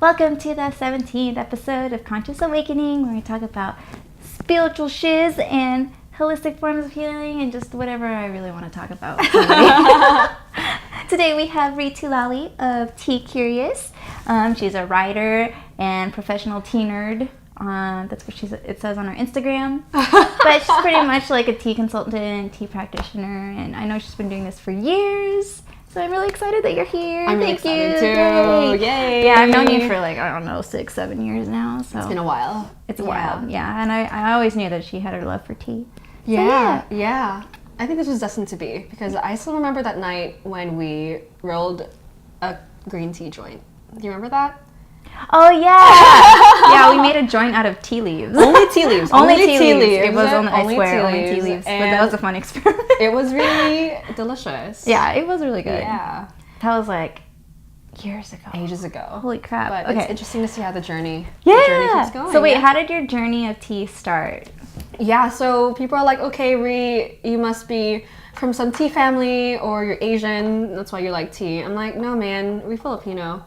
Welcome to the 17th episode of Conscious Awakening, where we talk about spiritual shiz and holistic forms of healing and just whatever I really want to talk about. Today we have Rie Tulali of Teacurious. She's a writer and professional tea nerd. That's what it says on her Instagram. But she's pretty much like a tea consultant, tea practitioner, and I know she's been doing this for years. So I'm really excited that you're here. I'm really excited too. Yay. Yeah, I've known you for 6-7 years now. So it's been a while. It's a while, yeah. And I always knew that she had her love for tea. Yeah. I think this was destined to be, because I still remember that night when we rolled a green tea joint. Do you remember that? Oh yeah. Yeah, we made a joint out of tea leaves. Only tea leaves. Only tea leaves. It was only tea leaves. But that was a fun experiment. It was really delicious. Yeah, it was really good. Yeah. That was like years ago. Ages ago. Holy crap. But it's interesting to see how the journey keeps going. So wait, how did your journey of tea start? Yeah, so people are like, okay, Rie, you must be from some tea family, or you're Asian, that's why you like tea. I'm like, no man, we Filipino.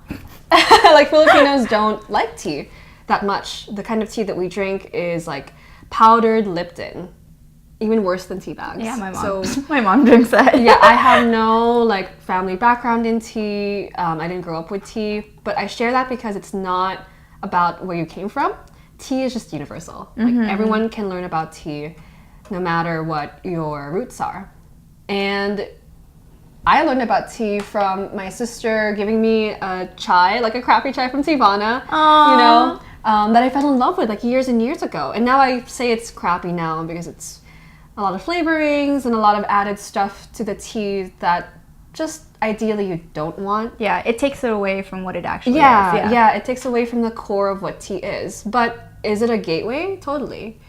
Like, Filipinos don't like tea that much. The kind of tea that we drink is like powdered Lipton, even worse than tea bags. Yeah, my mom. So my mom drinks that. Yeah, I have no like family background in tea. I didn't grow up with tea, but I share that because it's not about where you came from. Tea is just universal. Like everyone can learn about tea, no matter what your roots are. And I learned about tea from my sister giving me a chai, like a crappy chai from Tivana, that I fell in love with like years and years ago. And now I say it's crappy now because it's a lot of flavorings and a lot of added stuff to the tea that just ideally you don't want. Yeah, it takes it away from what it actually is. Yeah, it takes away from the core of what tea is. But is it a gateway? Totally.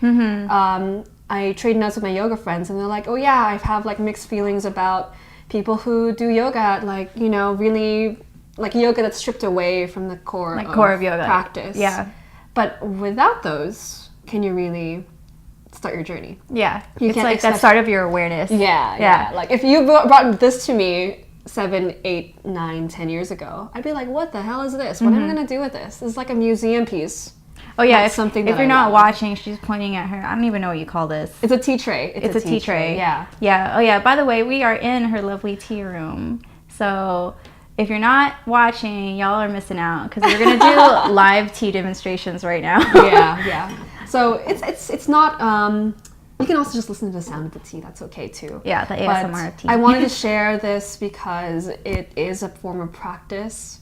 I trade notes with my yoga friends and they're like, oh yeah, I have like mixed feelings about people who do yoga, like, really like yoga that's stripped away from the core of yoga practice. Yeah. But without those, can you really start your journey? Yeah. It's like that start of your awareness. Yeah. Like if you brought this to me 7, 8, 9, 10 years ago, I'd be like, what the hell is this? What am I going to do with this? It's like a museum piece. Oh yeah, if you're not watching, she's pointing at her. I don't even know what you call this. It's a tea tray. It's a tea tray. Yeah. Yeah. Oh yeah, by the way, we are in her lovely tea room. So if you're not watching, y'all are missing out, because we're going to do live tea demonstrations right now. Yeah. So it's not... you can also just listen to the sound of the tea. That's okay too. Yeah, the ASMR of tea. I wanted to share this because it is a form of practice,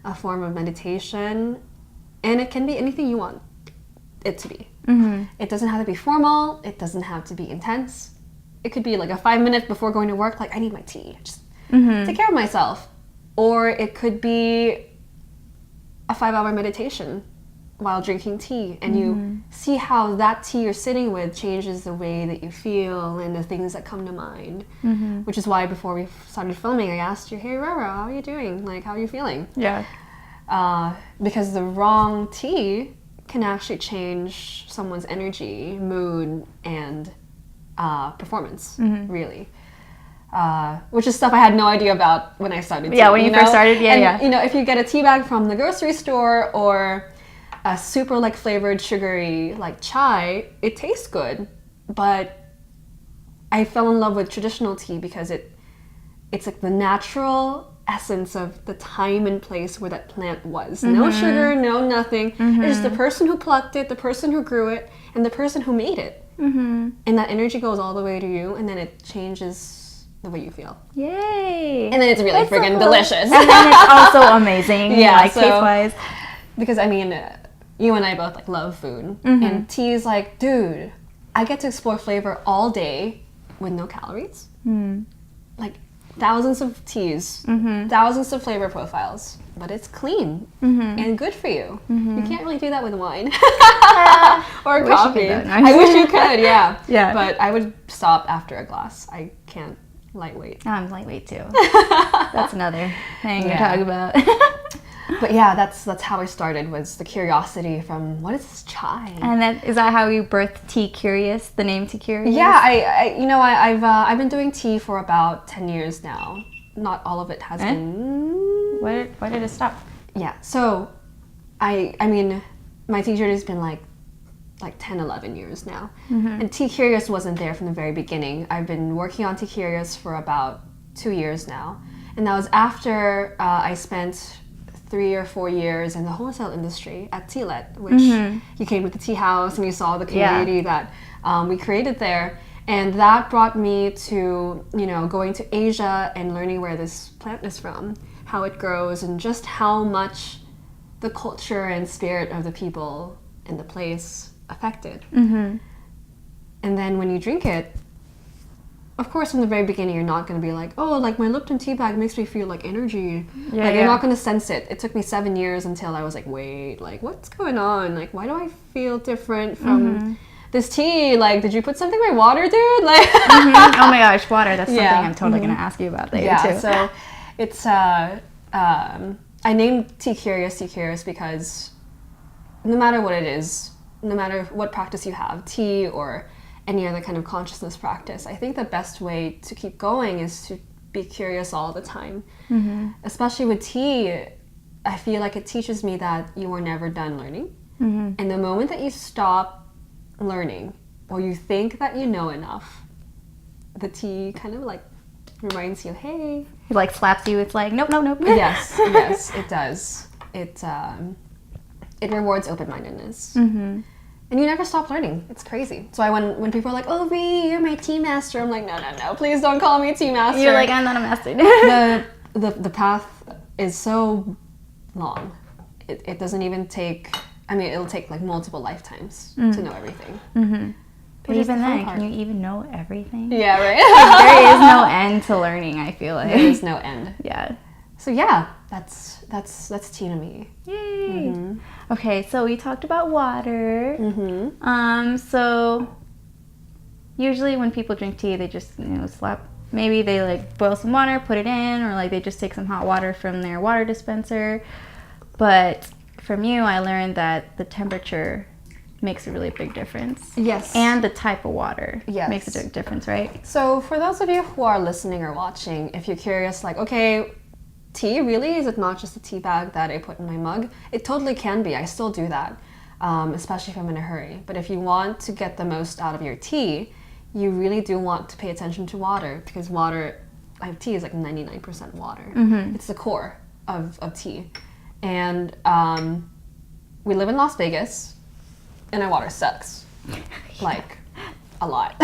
a form of meditation, and it can be anything you want it to be. It doesn't have to be formal. It doesn't have to be intense. It could be like a 5 minutes before going to work, like, I need my tea. Just take care of myself. Or it could be a 5-hour meditation while drinking tea, and you see how that tea you're sitting with changes the way that you feel and the things that come to mind. Which is why before we started filming, I asked you, hey Rara, how are you doing? Like, how are you feeling? Yeah. Because the wrong tea can actually change someone's energy, mood, and performance, really. Which is stuff I had no idea about when I started tea. Yeah, when you first started, yeah. If you get a tea bag from the grocery store or a super like flavored sugary like chai, it tastes good, but I fell in love with traditional tea because it's like the natural essence of the time and place where that plant was. No sugar, no nothing. It's just the person who plucked it, the person who grew it, and the person who made it. And that energy goes all the way to you, and then it changes the way you feel. Yay! And then it's really friggin' delicious. And then it's also amazing, taste-wise. Because I mean, you and I both like love food, and tea is like, dude, I get to explore flavor all day with no calories. Like thousands of teas, thousands of flavor profiles, but it's clean and good for you. You can't really do that with wine or coffee. I wish you could, yeah. But I would stop after a glass. I can't lightweight. I'm lightweight too. That's another thing to talk about. But yeah, that's how I started, was the curiosity from, what is this chai? And is that how you birthed Teacurious, the name Teacurious? Yeah, I've been doing tea for about 10 years now. Not all of it has been. Why did it stop? Yeah, so I mean, my tea journey has been like 10, 11 years now. And Teacurious wasn't there from the very beginning. I've been working on Teacurious for about 2 years now. And that was after I spent 3 or 4 years in the wholesale industry at Tealet, which you came to the tea house and you saw the community that we created there. And that brought me to, going to Asia and learning where this plant is from, how it grows, and just how much the culture and spirit of the people in the place affected. And then when you drink it, of course, from the very beginning, you're not going to be like, oh, like my Lipton tea bag makes me feel like energy. You're not going to sense it. It took me 7 years until I was like, wait, like what's going on? Like, why do I feel different from this tea? Like, did you put something in my water, dude? Like, oh my gosh, water. That's something I'm totally going to ask you about later too. So it's, I named Teacurious because no matter what it is, no matter what practice you have, tea or any other kind of consciousness practice, I think the best way to keep going is to be curious all the time. Especially with tea, I feel like it teaches me that you are never done learning. And the moment that you stop learning or you think that you know enough, the tea kind of like reminds you, hey. It like slaps you. It's like, nope. Yes, it does. It rewards open-mindedness. And you never stop learning. It's crazy. So when people are like, oh, Rie, you're my tea master, I'm like, no, please don't call me tea master. You're like, I'm not a master. the path is so long. It doesn't even take, it'll take like multiple lifetimes to know everything. But even then, can you even know everything? Yeah, right. Like, there is no end to learning, I feel like. There is no end. Yeah. So yeah, that's tea to me. Yay. Okay, so we talked about water. So usually when people drink tea, they just maybe they like boil some water, put it in, or like they just take some hot water from their water dispenser. But from you, I learned that the temperature makes a really big difference. Yes. And the type of water makes a big difference, right? So for those of you who are listening or watching, if you're curious, like, okay, tea, really? Is it not just a tea bag that I put in my mug? It totally can be. I still do that, especially if I'm in a hurry. But if you want to get the most out of your tea, you really do want to pay attention to water, because tea is like 99% water. It's the core of tea. And we live in Las Vegas, and our water sucks. Like, a lot.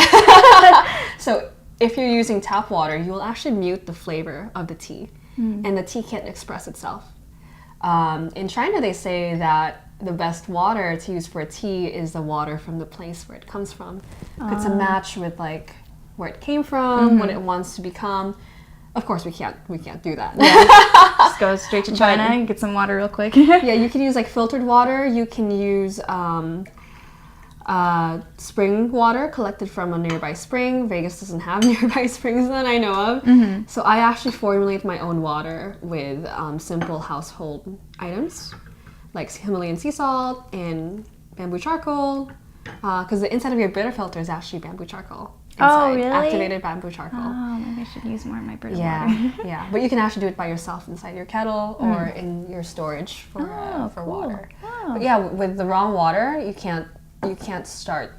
So if you're using tap water, you will actually mute the flavor of the tea. And the tea can't express itself. In China, they say that the best water to use for a tea is the water from the place where it comes from. It's a match with like where it came from, what it wants to become. Of course, we can't do that. Just go straight to China and get some water real quick. Yeah, you can use like filtered water. You can use spring water collected from a nearby spring. Vegas doesn't have nearby springs that I know of. So I actually formulate my own water with simple household items like Himalayan sea salt and bamboo charcoal, because the inside of your bitter filter is actually bamboo charcoal. Oh, really? Activated bamboo charcoal. Oh, maybe I should use more of my bitter water. Yeah. But you can actually do it by yourself inside your kettle or in your storage for cool. water. Oh. But yeah, with the wrong water, you can't start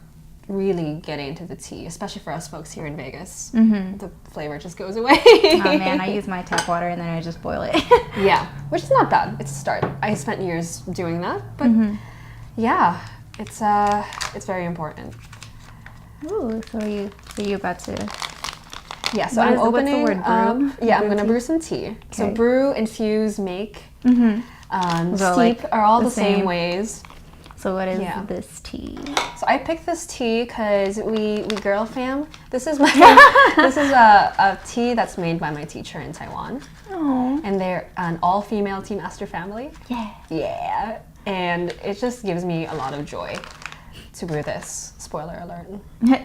really getting into the tea, especially for us folks here in Vegas. The flavor just goes away. Oh man, I use my tap water and then I just boil it. Yeah, which is not bad. It's a start. I spent years doing that, but yeah, it's very important. Ooh, so are you about to? Yeah, so I'm opening. What's the word? Brew? Yeah, I'm gonna brew some tea. Okay. So brew, infuse, make, So steep are all the same ways. So what is this tea? So I picked this tea because we girl fam. This is a tea that's made by my teacher in Taiwan. Oh. And they're an all-female tea master family. Yeah. And it just gives me a lot of joy to brew this. Spoiler alert.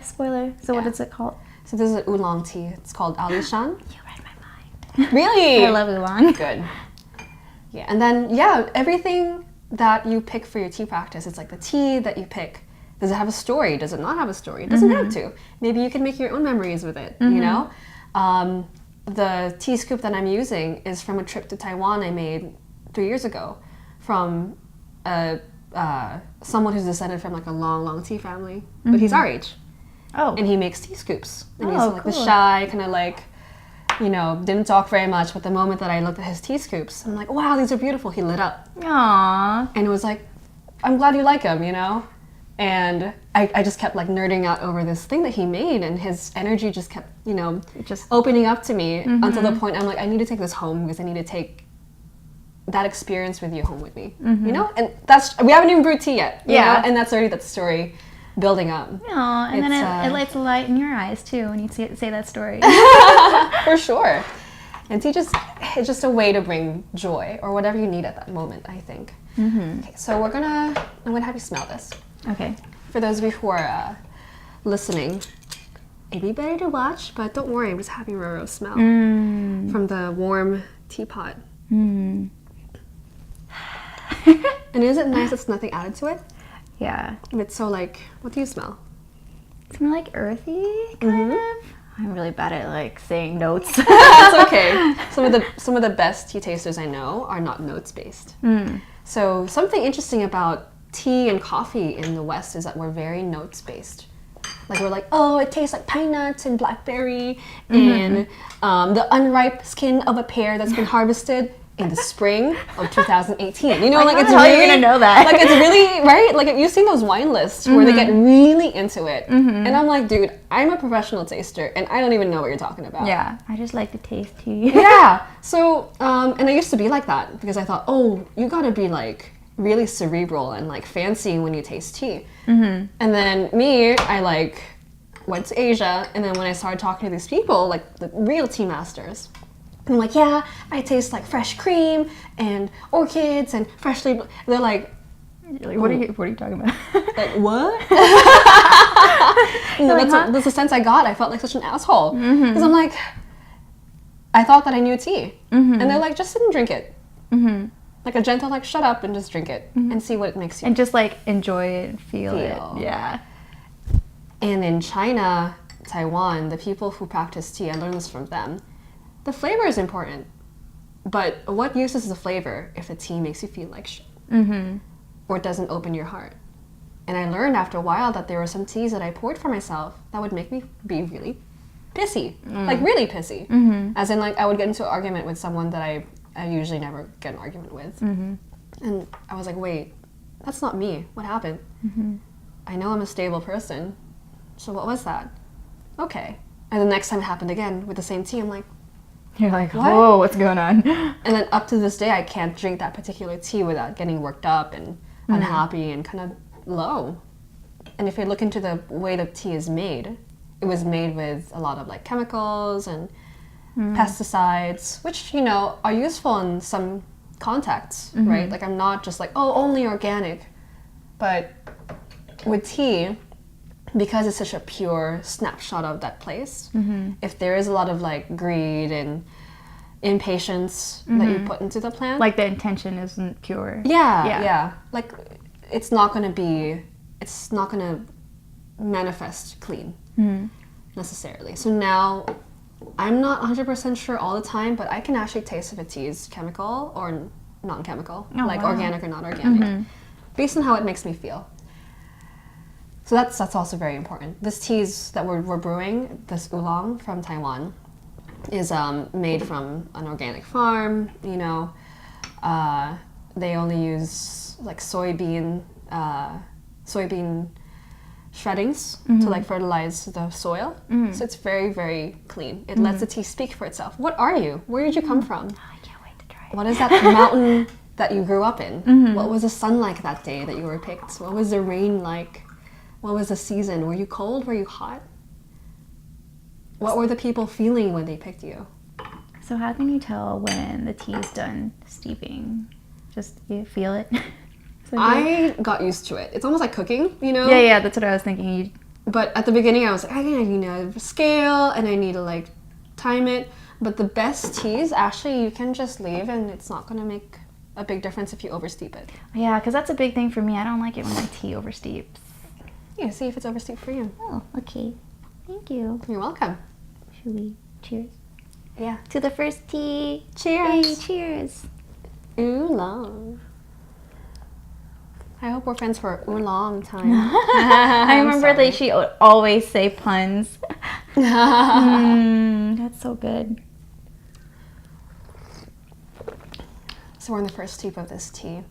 Spoiler. So what is it called? So this is an oolong tea. It's called Alishan. You read my mind. Really? I love oolong. Good. Yeah, and then everything that you pick for your tea practice, it's like the tea that you pick. Does it have a story? Does it not have a story? It doesn't have to. Maybe you can make your own memories with it, you know? The tea scoop that I'm using is from a trip to Taiwan I made 3 years ago from someone who's descended from like a long tea family, but he's our age. Oh. And he makes tea scoops. And he's Oh, like cool. the shy, kind of like, you know, didn't talk very much, but the moment that I looked at his tea scoops, I'm like, wow, these are beautiful. He lit up. Aww. And it was like, I'm glad you like him, you know? And I just kept like nerding out over this thing that he made, and his energy just kept, you know, Just opening up to me until the point I'm like, I need to take this home because I need to take that experience with you home with me, you know? And we haven't even brewed tea yet, you know? And that's already that story building up. Aw, and then it lights a light in your eyes too when you say that story. For sure. And tea it's just a way to bring joy or whatever you need at that moment, I think. Okay, so I'm gonna have you smell this. Okay. For those of you who are listening, it'd be better to watch, but don't worry, I'm just having Roro smell from the warm teapot. And is it nice it's nothing added to it? Yeah. It's so like, what do you smell? It's more like earthy, kind of. I'm really bad at like saying notes. That's okay. Some of the best tea tasters I know are not notes based. So something interesting about tea and coffee in the West is that we're very notes based. Like we're like, oh, it tastes like pine nuts and blackberry and the unripe skin of a pear that's been harvested in the spring of 2018. You know, like it's how really, are you gonna know that? Like it's really right. Like you've seen those wine lists where they get really into it, and I'm like, dude, I'm a professional taster, and I don't even know what you're talking about. Yeah, I just like to taste tea. Yeah. So, and I used to be like that because I thought, oh, you gotta be like really cerebral and like fancy when you taste tea. And then I like went to Asia, and then when I started talking to these people, like the real tea masters, I'm like, yeah, I taste like fresh cream and orchids and freshly. They're like, What are you talking about? like what? That's the sense I got. I felt like such an asshole because I'm like, I thought that I knew tea, and they're like, just sit and drink it, like a gentle like, shut up and just drink it and see what it makes you. And just like enjoy it and feel it. Yeah. And in China, Taiwan, the people who practice tea, I learned this from them. The flavor is important, but what use is the flavor if the tea makes you feel like shit or doesn't open your heart? And I learned after a while that there were some teas that I poured for myself that would make me be really pissy, like really pissy. As in, like I would get into an argument with someone that I usually never get an argument with, and I was like, wait, that's not me. What happened? I know I'm a stable person, so what was that? Okay. And the next time it happened again with the same tea, I'm like, You're like, whoa, what's going on? And then up to this day, I can't drink that particular tea without getting worked up and unhappy and kind of low. And if you look into the way the tea is made, it was made with a lot of like chemicals and pesticides, which, you know, are useful in some contexts, right? Like I'm not just like, oh, only organic. But with tea, because it's such a pure snapshot of that place, if there is a lot of like greed and impatience that you put into the plant, Like the intention isn't pure. yeah, like it's not gonna manifest clean necessarily. So now I'm not 100% sure all the time, but I can actually taste if a tea is chemical or non-chemical, like organic or not organic, based on how it makes me feel. So that's also very important. This teas that we're brewing, this oolong from Taiwan, is made from an organic farm. You know, they only use like soybean shreddings to like fertilize the soil. So it's very, very clean. It lets the tea speak for itself. What are you? Where did you come from? Oh, I can't wait to try it. What is that mountain that you grew up in? What was the sun like that day that you were picked? What was the rain like? What was the season? Were you cold? Were you hot? What were the people feeling when they picked you? So how can you tell when the tea is done steeping? Just you feel it? I got used to it. It's almost like cooking, you know? Yeah, that's what I was thinking. But at the beginning I was like, I need a scale and I need to like time it. But the best teas, actually, you can just leave and it's not going to make a big difference if you oversteep it. Yeah, because that's a big thing for me. I don't like it when my tea oversteeps. Yeah, see if it's oversteeped for you. Oh, okay. Thank you. You're welcome. Should we cheers? Yeah. To the first tea. Cheers. Hey, cheers. Oolong. I hope we're friends for a long time. I remember that she would always say puns. That's so good. So we're in the first steep of this tea.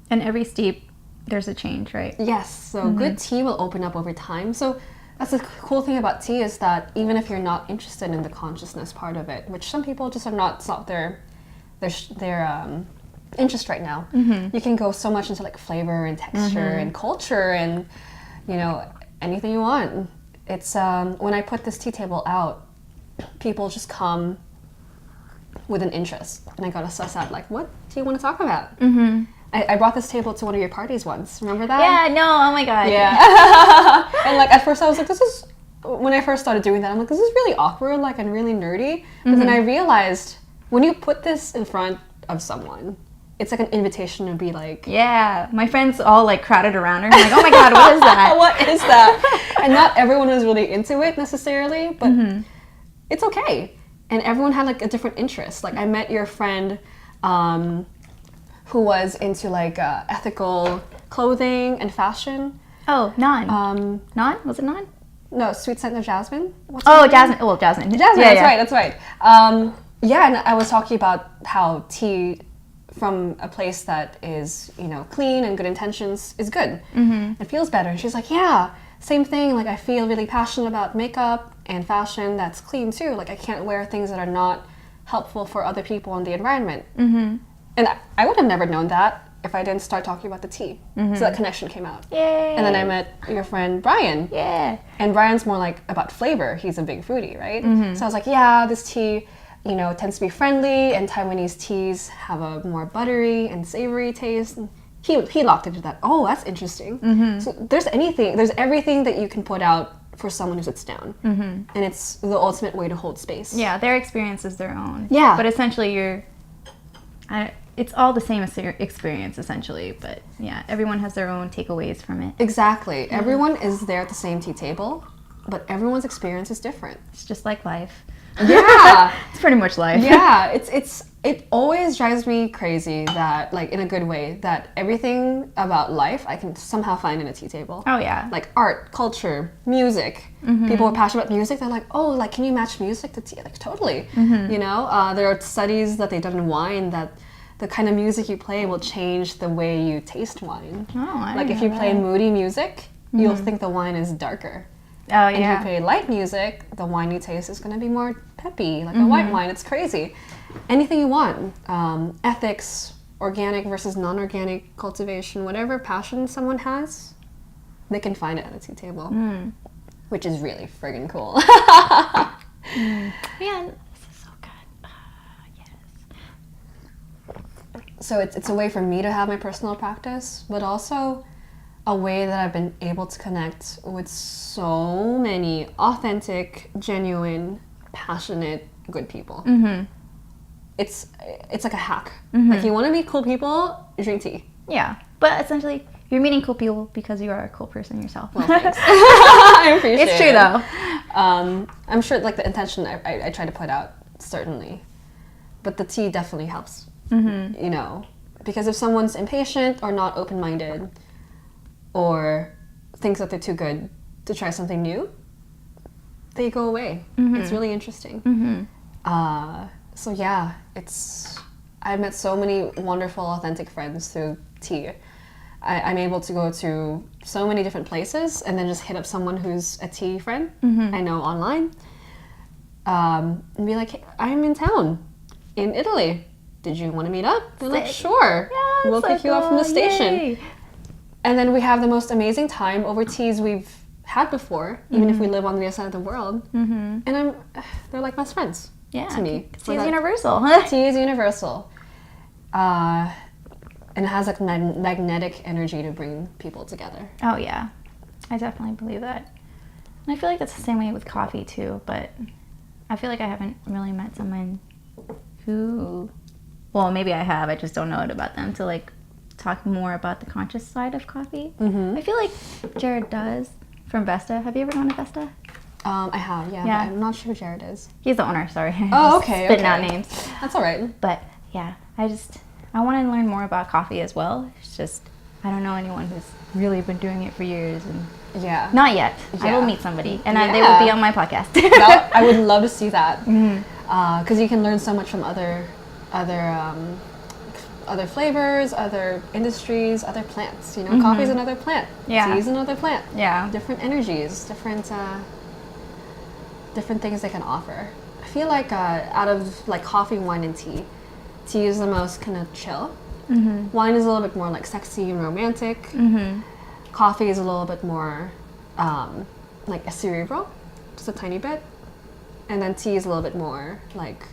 And every steep, there's a change, right? Yes, so good tea will open up over time. So that's the cool thing about tea, is that even if you're not interested in the consciousness part of it, which some people just are not, it's not their interest right now, you can go so much into like flavor and texture and culture and, you know, anything you want. It's when I put this tea table out, people just come with an interest, and I gotta suss out like, what do you want to talk about? I brought this table to one of your parties once. Remember that? Yeah, no, oh my god. Yeah. And like at first I was like, when I first started doing that, I'm like, this is really awkward, like, and really nerdy. But then I realized when you put this in front of someone, it's like an invitation to be like... Yeah, my friends all like crowded around her. I'm like, oh my god, what is that? What is that? And not everyone was really into it necessarily, but it's okay. And everyone had like a different interest. Like I met your friend who was into like ethical clothing and fashion. Oh, Nan. Nan? Was it Nan? No, Sweet Scent of Jasmine. What's Oh, Jasmine. Well, Jasmine. Jasmine, Yeah, that's right. Yeah, and I was talking about how tea from a place that is, you know, clean and good intentions is good. It feels better. And she's like, yeah, same thing. Like I feel really passionate about makeup and fashion that's clean too. Like I can't wear things that are not helpful for other people and the environment. And I would have never known that if I didn't start talking about the tea. So that connection came out. Yay. And then I met your friend Brian. Yeah. And Brian's more like about flavor. He's a big foodie, right? So I was like, yeah, this tea, you know, tends to be friendly, and Taiwanese teas have a more buttery and savory taste. And he locked into that. Oh, that's interesting. So there's everything that you can put out for someone who sits down. And it's the ultimate way to hold space. Yeah, their experience is their own. Yeah. But essentially it's all the same experience essentially, but yeah, everyone has their own takeaways from it. Exactly. Everyone is there at the same tea table, but everyone's experience is different. It's just like life. Yeah. It's pretty much life. Yeah, it always drives me crazy that, like, in a good way, that everything about life I can somehow find in a tea table. Oh yeah. Like art, culture, music. People are passionate about music. They're like, oh, like, can you match music to tea? Like, totally. You know, there are studies that they've done in wine that the kind of music you play will change the way you taste wine. Oh, like if you play moody music, you'll think the wine is darker. Oh And if yeah. you play light music, the wine you taste is going to be more peppy, like a white wine. It's crazy. Anything you want. Ethics, organic versus non-organic cultivation, whatever passion someone has, they can find it at a tea table, which is really friggin' cool. Man, this is so good. Yes. So it's a way for me to have my personal practice, but also a way that I've been able to connect with so many authentic, genuine, passionate, good people. It's like a hack. Like, you want to meet cool people, drink tea. Yeah, but essentially you're meeting cool people because you are a cool person yourself. Well, thanks. I appreciate it. It's true though. I'm sure, like, the intention I try to put out, certainly, but the tea definitely helps. You know, because if someone's impatient or not open-minded, or thinks that they're too good to try something new, they go away. It's really interesting. So yeah, I've met so many wonderful, authentic friends through tea. I'm able to go to so many different places and then just hit up someone who's a tea friend I know online, and be like, hey, I'm in town in Italy. Did you want to meet up? They're like, sure. Yeah, We'll so pick you up from the cool. station. Yay. And then we have the most amazing time over teas we've had before, even if we live on the other side of the world. And they're like best friends to me. Tea is universal. Tea is universal. And it has like magnetic energy to bring people together. Oh yeah, I definitely believe that. And I feel like that's the same way with coffee too, but I feel like I haven't really met someone who, well, maybe I have, I just don't know it about them, to like talk more about the conscious side of coffee. I feel like Jared does from Vesta. Have you ever gone to Vesta? I have, yeah. Yeah. But I'm not sure who Jared is. He's the owner, sorry. Oh, Just okay. Spitting out names. That's all right. But yeah, I just I want to learn more about coffee as well. It's just, I don't know anyone who's really been doing it for years. And Yeah. not yet. I Yeah. will meet somebody, and they will be on my podcast. I would love to see that. Because you can learn so much from other flavors, other industries, other plants. You know, coffee is another plant. Yeah. Tea is another plant. Yeah. Different energies, different things they can offer. I feel like out of like coffee, wine, and tea is the most kind of chill. Wine is a little bit more like sexy and romantic. Coffee is a little bit more like a cerebral, just a tiny bit. And then tea is a little bit more like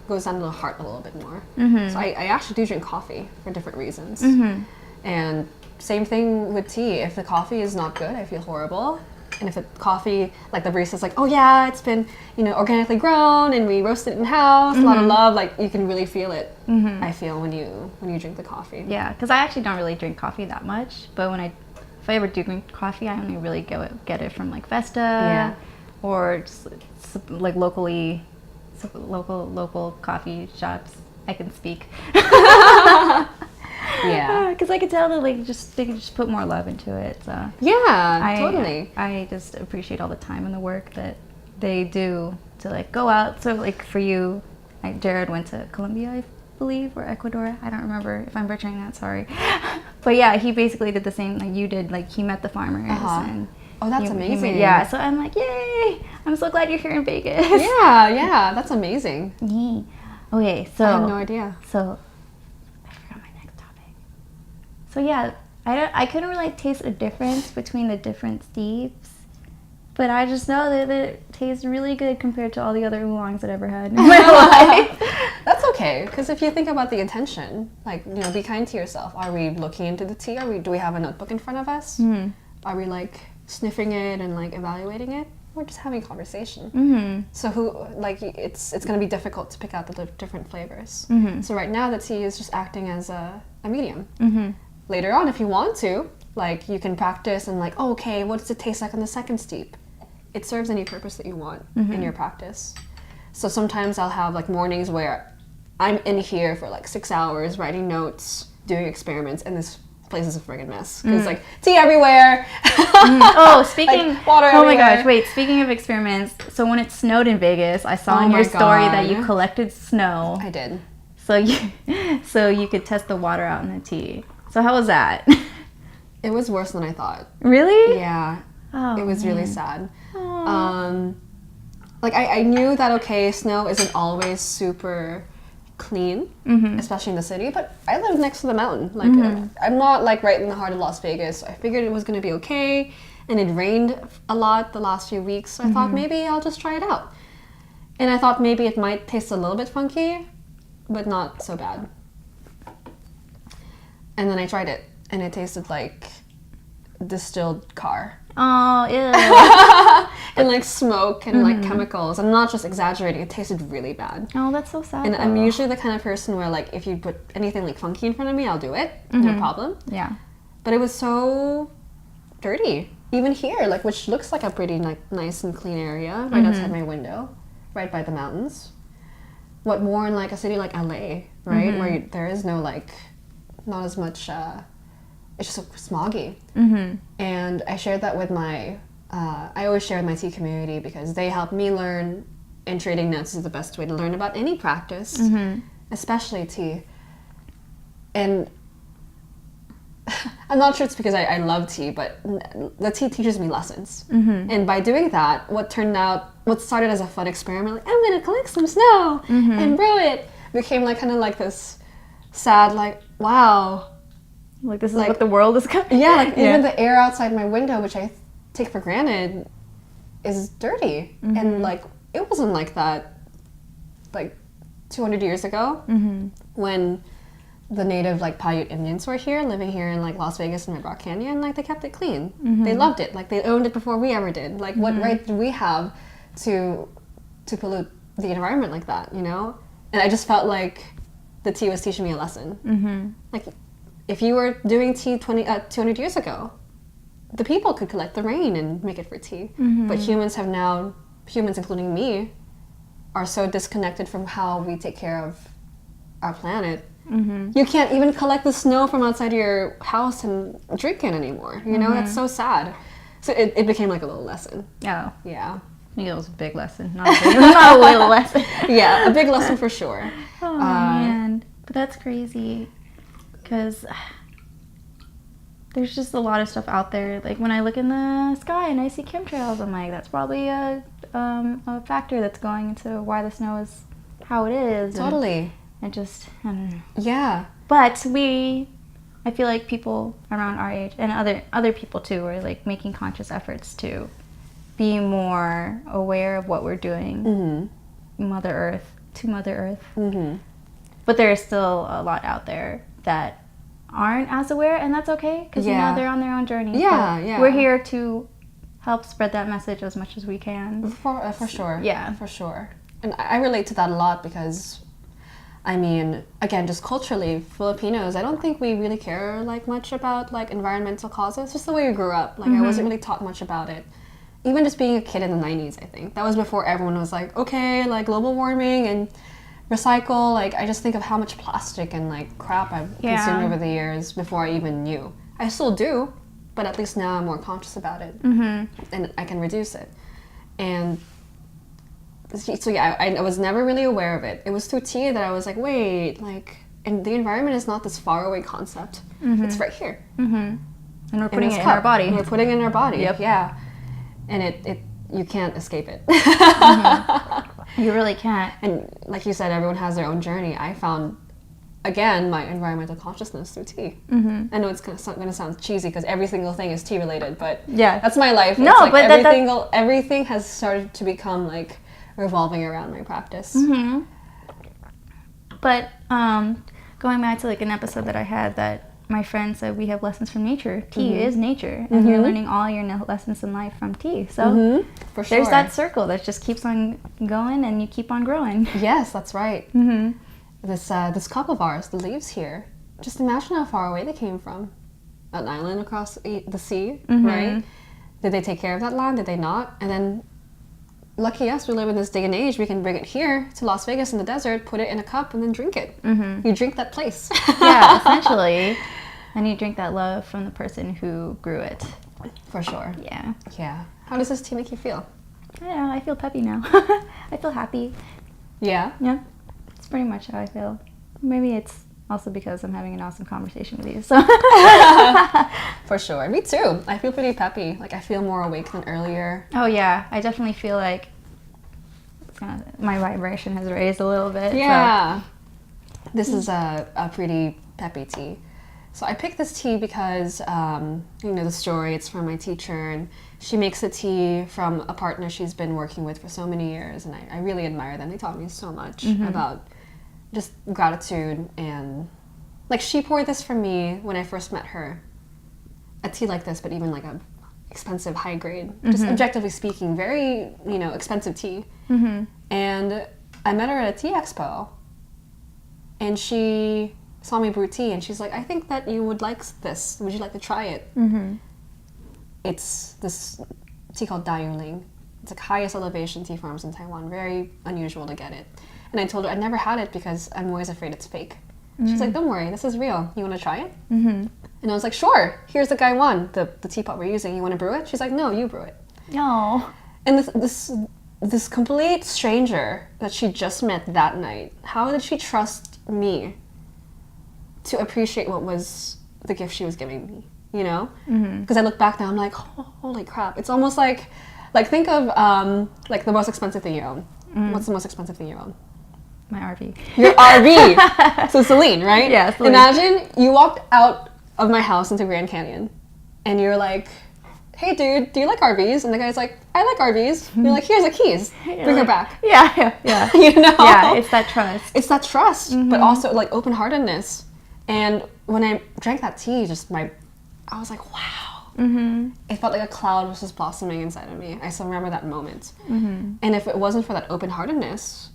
goes down to the heart a little bit more. So I actually do drink coffee for different reasons. And same thing with tea. If the coffee is not good, I feel horrible. And if the coffee, like the barista's like, oh yeah, it's been, you know, organically grown and we roasted it in house, a lot of love, like you can really feel it. I feel when you drink the coffee. Yeah, because I actually don't really drink coffee that much, but if I ever do drink coffee, I only really get it from like Festa or just like local coffee shops. I can speak. Yeah, because I could tell that they could just put more love into it. So yeah, totally. I just appreciate all the time and the work that they do to like go out. So like for you, like Jared went to Colombia, I believe, or Ecuador. I don't remember if I'm butchering that. Sorry, but yeah, he basically did the same like you did. Like he met the farmers and. Oh, that's amazing. Yeah, so I'm like, yay! I'm so glad you're here in Vegas. Yeah, that's amazing. Yay. Okay, so I have no idea. So I forgot my next topic. So yeah, I couldn't really taste a difference between the different steeps, but I just know that it tastes really good compared to all the other oolongs that I've ever had in my life. That's okay, because if you think about the intention, like, you know, be kind to yourself. Are we looking into the tea? Do we have a notebook in front of us? Are we like sniffing it and like evaluating it? We're just having a conversation. So it's going to be difficult to pick out the different flavors. So right now the tea is just acting as a medium. Later on, if you want to, like, you can practice and like, oh, okay, what does it taste like on the second steep? It serves any purpose that you want in your practice. So sometimes I'll have like mornings where I'm in here for like 6 hours writing notes, doing experiments, and this place is a friggin' mess. Because like tea everywhere. Oh, speaking like, water oh everywhere. my gosh, wait, speaking of experiments, so when it snowed in Vegas, I saw in your story that you collected snow. I did. So you could test the water out in the tea. So how was that? It was worse than I thought. Really? Yeah. Oh, it was really sad. Like I knew that, okay, snow isn't always super clean, especially in the city, but I live next to the mountain. Like I'm not like right in the heart of Las Vegas. I figured it was going to be okay, and it rained a lot the last few weeks, so I thought maybe I'll just try it out. And I thought maybe it might taste a little bit funky, but not so bad. And then I tried it, and it tasted like distilled car. Oh, ew. And like smoke and like chemicals. I'm not just exaggerating, it tasted really bad. Oh, that's so sad. And though. I'm usually the kind of person where like if you put anything like funky in front of me, I'll do it. No problem. Yeah. But it was so dirty. Even here, like, which looks like a pretty nice and clean area right outside my window, right by the mountains. What more in like a city like LA, right? Where there is no like, not as much, it's just so smoggy. And I shared that with I always share with my tea community because they help me learn, and trading notes is the best way to learn about any practice, especially tea. And I'm not sure it's because I love tea, but the tea teaches me lessons. And by doing that, what started as a fun experiment, like, I'm gonna collect some snow and brew it, became like kind of like this sad, like, wow. Like this is like, what the world is coming. Yeah, like even the air outside my window, which I take for granted, is dirty. And like, it wasn't like that like 200 years ago when the native like Paiute Indians were here, living here in like Las Vegas and Red Rock Canyon. Like, they kept it clean. They loved it. Like, they owned it before we ever did. Like, what right did we have to pollute the environment like that, you know? And I just felt like the tea was teaching me a lesson. Like, if you were doing tea 200 years ago, the people could collect the rain and make it for tea. But humans including me, are so disconnected from how we take care of our planet You can't even collect the snow from outside your house and drink it anymore. You know, that's so sad. So it became like a little lesson. Oh. Yeah. I think it was a big lesson, not a little lesson. Yeah, a big lesson for sure. Oh, man. But that's crazy. Because there's just a lot of stuff out there. Like, when I look in the sky and I see chemtrails, I'm like, that's probably a factor that's going into why the snow is how it is. Totally. And just, I don't know. Yeah. But I feel like people around our age, and other people too, are like making conscious efforts to be more aware of what we're doing, to Mother Earth. But there is still a lot out there that aren't as aware, and that's okay, because you know, they're on their own journey. Yeah. We're here to help spread that message as much as we can. For sure. Yeah. For sure. And I relate to that a lot because, I mean, again, just culturally, Filipinos, I don't think we really care like much about like environmental causes. Just the way we grew up. Like, I wasn't really taught much about it. Even just being a kid in the 90s, I think. That was before everyone was like, okay, like global warming and recycle. Like, I just think of how much plastic and like crap I've consumed over the years before I even knew. I still do, but at least now I'm more conscious about it. And I can reduce it. And so yeah, I was never really aware of it. It was through tea that I was like, wait, like, and the environment is not this far away concept. It's right here. And we're putting it in our body. We're putting it in our body. Yep. Yeah. And it you can't escape it. You really can't. And like you said, everyone has their own journey. I found, again, my environmental consciousness through tea. I know it's going to sound cheesy because every single thing is tea related, but that's my life. No, it's like but everything has started to become like revolving around my practice. But going back to like an episode that I had that my friend said we have lessons from nature. Tea is nature, and you're learning all your lessons in life from tea. So For sure. there's that circle that just keeps on going, and you keep on growing. Yes, that's right. This cup of ours, the leaves here, just imagine how far away they came from. An island across the sea, right? Did they take care of that land? Did they not? And then, lucky us, we live in this day and age, we can bring it here to Las Vegas in the desert, put it in a cup, and then drink it. You drink that place. Yeah, essentially. And you drink that love from the person who grew it. For sure. Yeah. Yeah. How does this tea make you feel? I don't know, I feel peppy now. I feel happy. Yeah? Yeah. It's pretty much how I feel. Maybe it's also because I'm having an awesome conversation with you. So. For sure. Me too. I feel pretty peppy. Like, I feel more awake than earlier. Oh yeah, I definitely feel like my vibration has raised a little bit. Yeah. So. This is a pretty peppy tea. So I picked this tea because, you know the story, it's from my teacher, and she makes the tea from a partner she's been working with for so many years, and I really admire them. They taught me so much about just gratitude, and like she poured this for me when I first met her. A tea like this, but even like a expensive high grade, just objectively speaking, very, you know, expensive tea. And I met her at a tea expo, and she saw me brew tea, and she's like, I think that you would like this. Would you like to try it? It's this tea called Dayuling. It's like highest elevation tea farms in Taiwan. Very unusual to get it. And I told her I'd never had it because I'm always afraid it's fake. She's like, don't worry, this is real. You want to try it? And I was like, sure. Here's the guy one, the teapot we're using. You want to brew it? She's like, no, you brew it. No. And this complete stranger that she just met that night, how did she trust me to appreciate what was the gift she was giving me, you know? Because I look back now, I'm like, oh, holy crap. It's almost like think of like the most expensive thing you own. What's the most expensive thing you own? My RV. Your RV. So Celine, right? Yeah, Celine. Imagine you walked out of my house into Grand Canyon, and you're like, hey dude, do you like RVs? And the guy's like, I like RVs. You're like, here's the keys. Bring her back. Yeah. You know? Yeah, it's that trust. It's that trust, but also like open-heartedness. And when I drank that tea, I was like, wow. It felt like a cloud was just blossoming inside of me. I still remember that moment. And if it wasn't for that open-heartedness,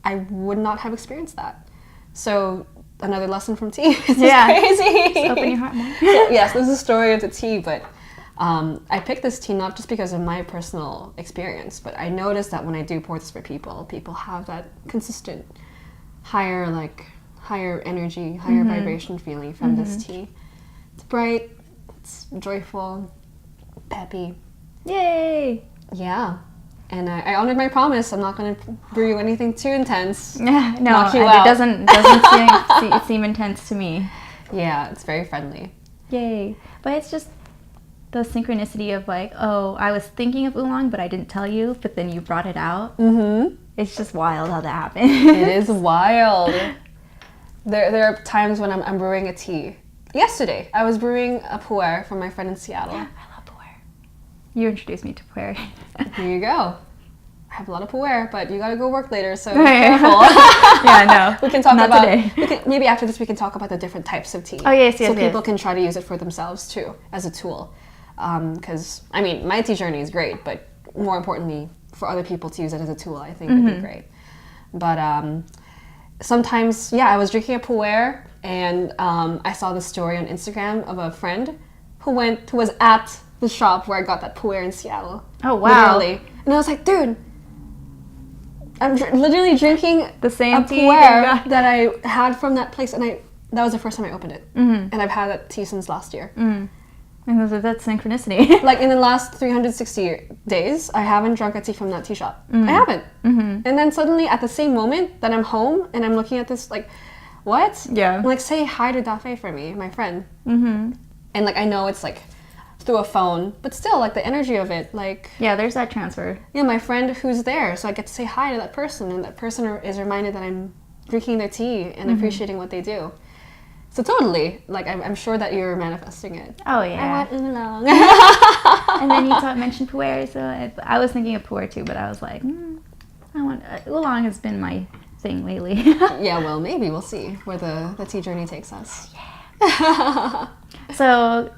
I would not have experienced that. So another lesson from tea. It's crazy. Just open your heart more. So, yes, this is the story of the tea, but I picked this tea not just because of my personal experience, but I noticed that when I do pour this for people have that consistent higher like higher energy, higher vibration feeling from this tea. It's bright, it's joyful, peppy. Yay! Yeah. And I honored my promise. I'm not going to brew you anything too intense. No, knock you it out. doesn't seem intense to me. Yeah, it's very friendly. Yay. But it's just the synchronicity of like, oh, I was thinking of oolong, but I didn't tell you, but then you brought it out. Mm-hmm. It's just wild how that happened. It is wild. There are times when I'm brewing a tea. Yesterday, I was brewing a pu'er for my friend in Seattle. Yeah, I love pu'er. You introduced me to pu'er. Here you go. I have a lot of pu'er, but you gotta go work later, so be careful. Yeah, no. We can talk Not about today. Maybe after this we can talk about the different types of tea. Oh, yes, so people can try to use it for themselves too as a tool. Because I mean, my tea journey is great, but more importantly, for other people to use it as a tool, I think would be great. But sometimes, yeah, I was drinking a pu'er, and I saw this story on Instagram of a friend who was at the shop where I got that pu'er in Seattle. Oh, wow. Literally. And I was like, dude, I'm literally drinking the same tea pu'er that I had from that place, and that was the first time I opened it. And I've had that tea since last year. And that's synchronicity. Like in the last 360 days, I haven't drunk a tea from that tea shop. I haven't. And then suddenly at the same moment that I'm home and I'm looking at this, like, what? Yeah. I'm like, say hi to Dafe for me, my friend. And like, I know it's like through a phone, but still, like the energy of it, like... Yeah, there's that transfer. Yeah, my friend who's there, so I get to say hi to that person, and that person is reminded that I'm drinking their tea and appreciating what they do. So totally, like I'm sure that you're manifesting it. Oh yeah. I want oolong. And then you mentioned pu'er, so I was thinking of pu'er too, but I was like, I want oolong has been my thing lately. Yeah, well, maybe we'll see where the tea journey takes us. Yeah. So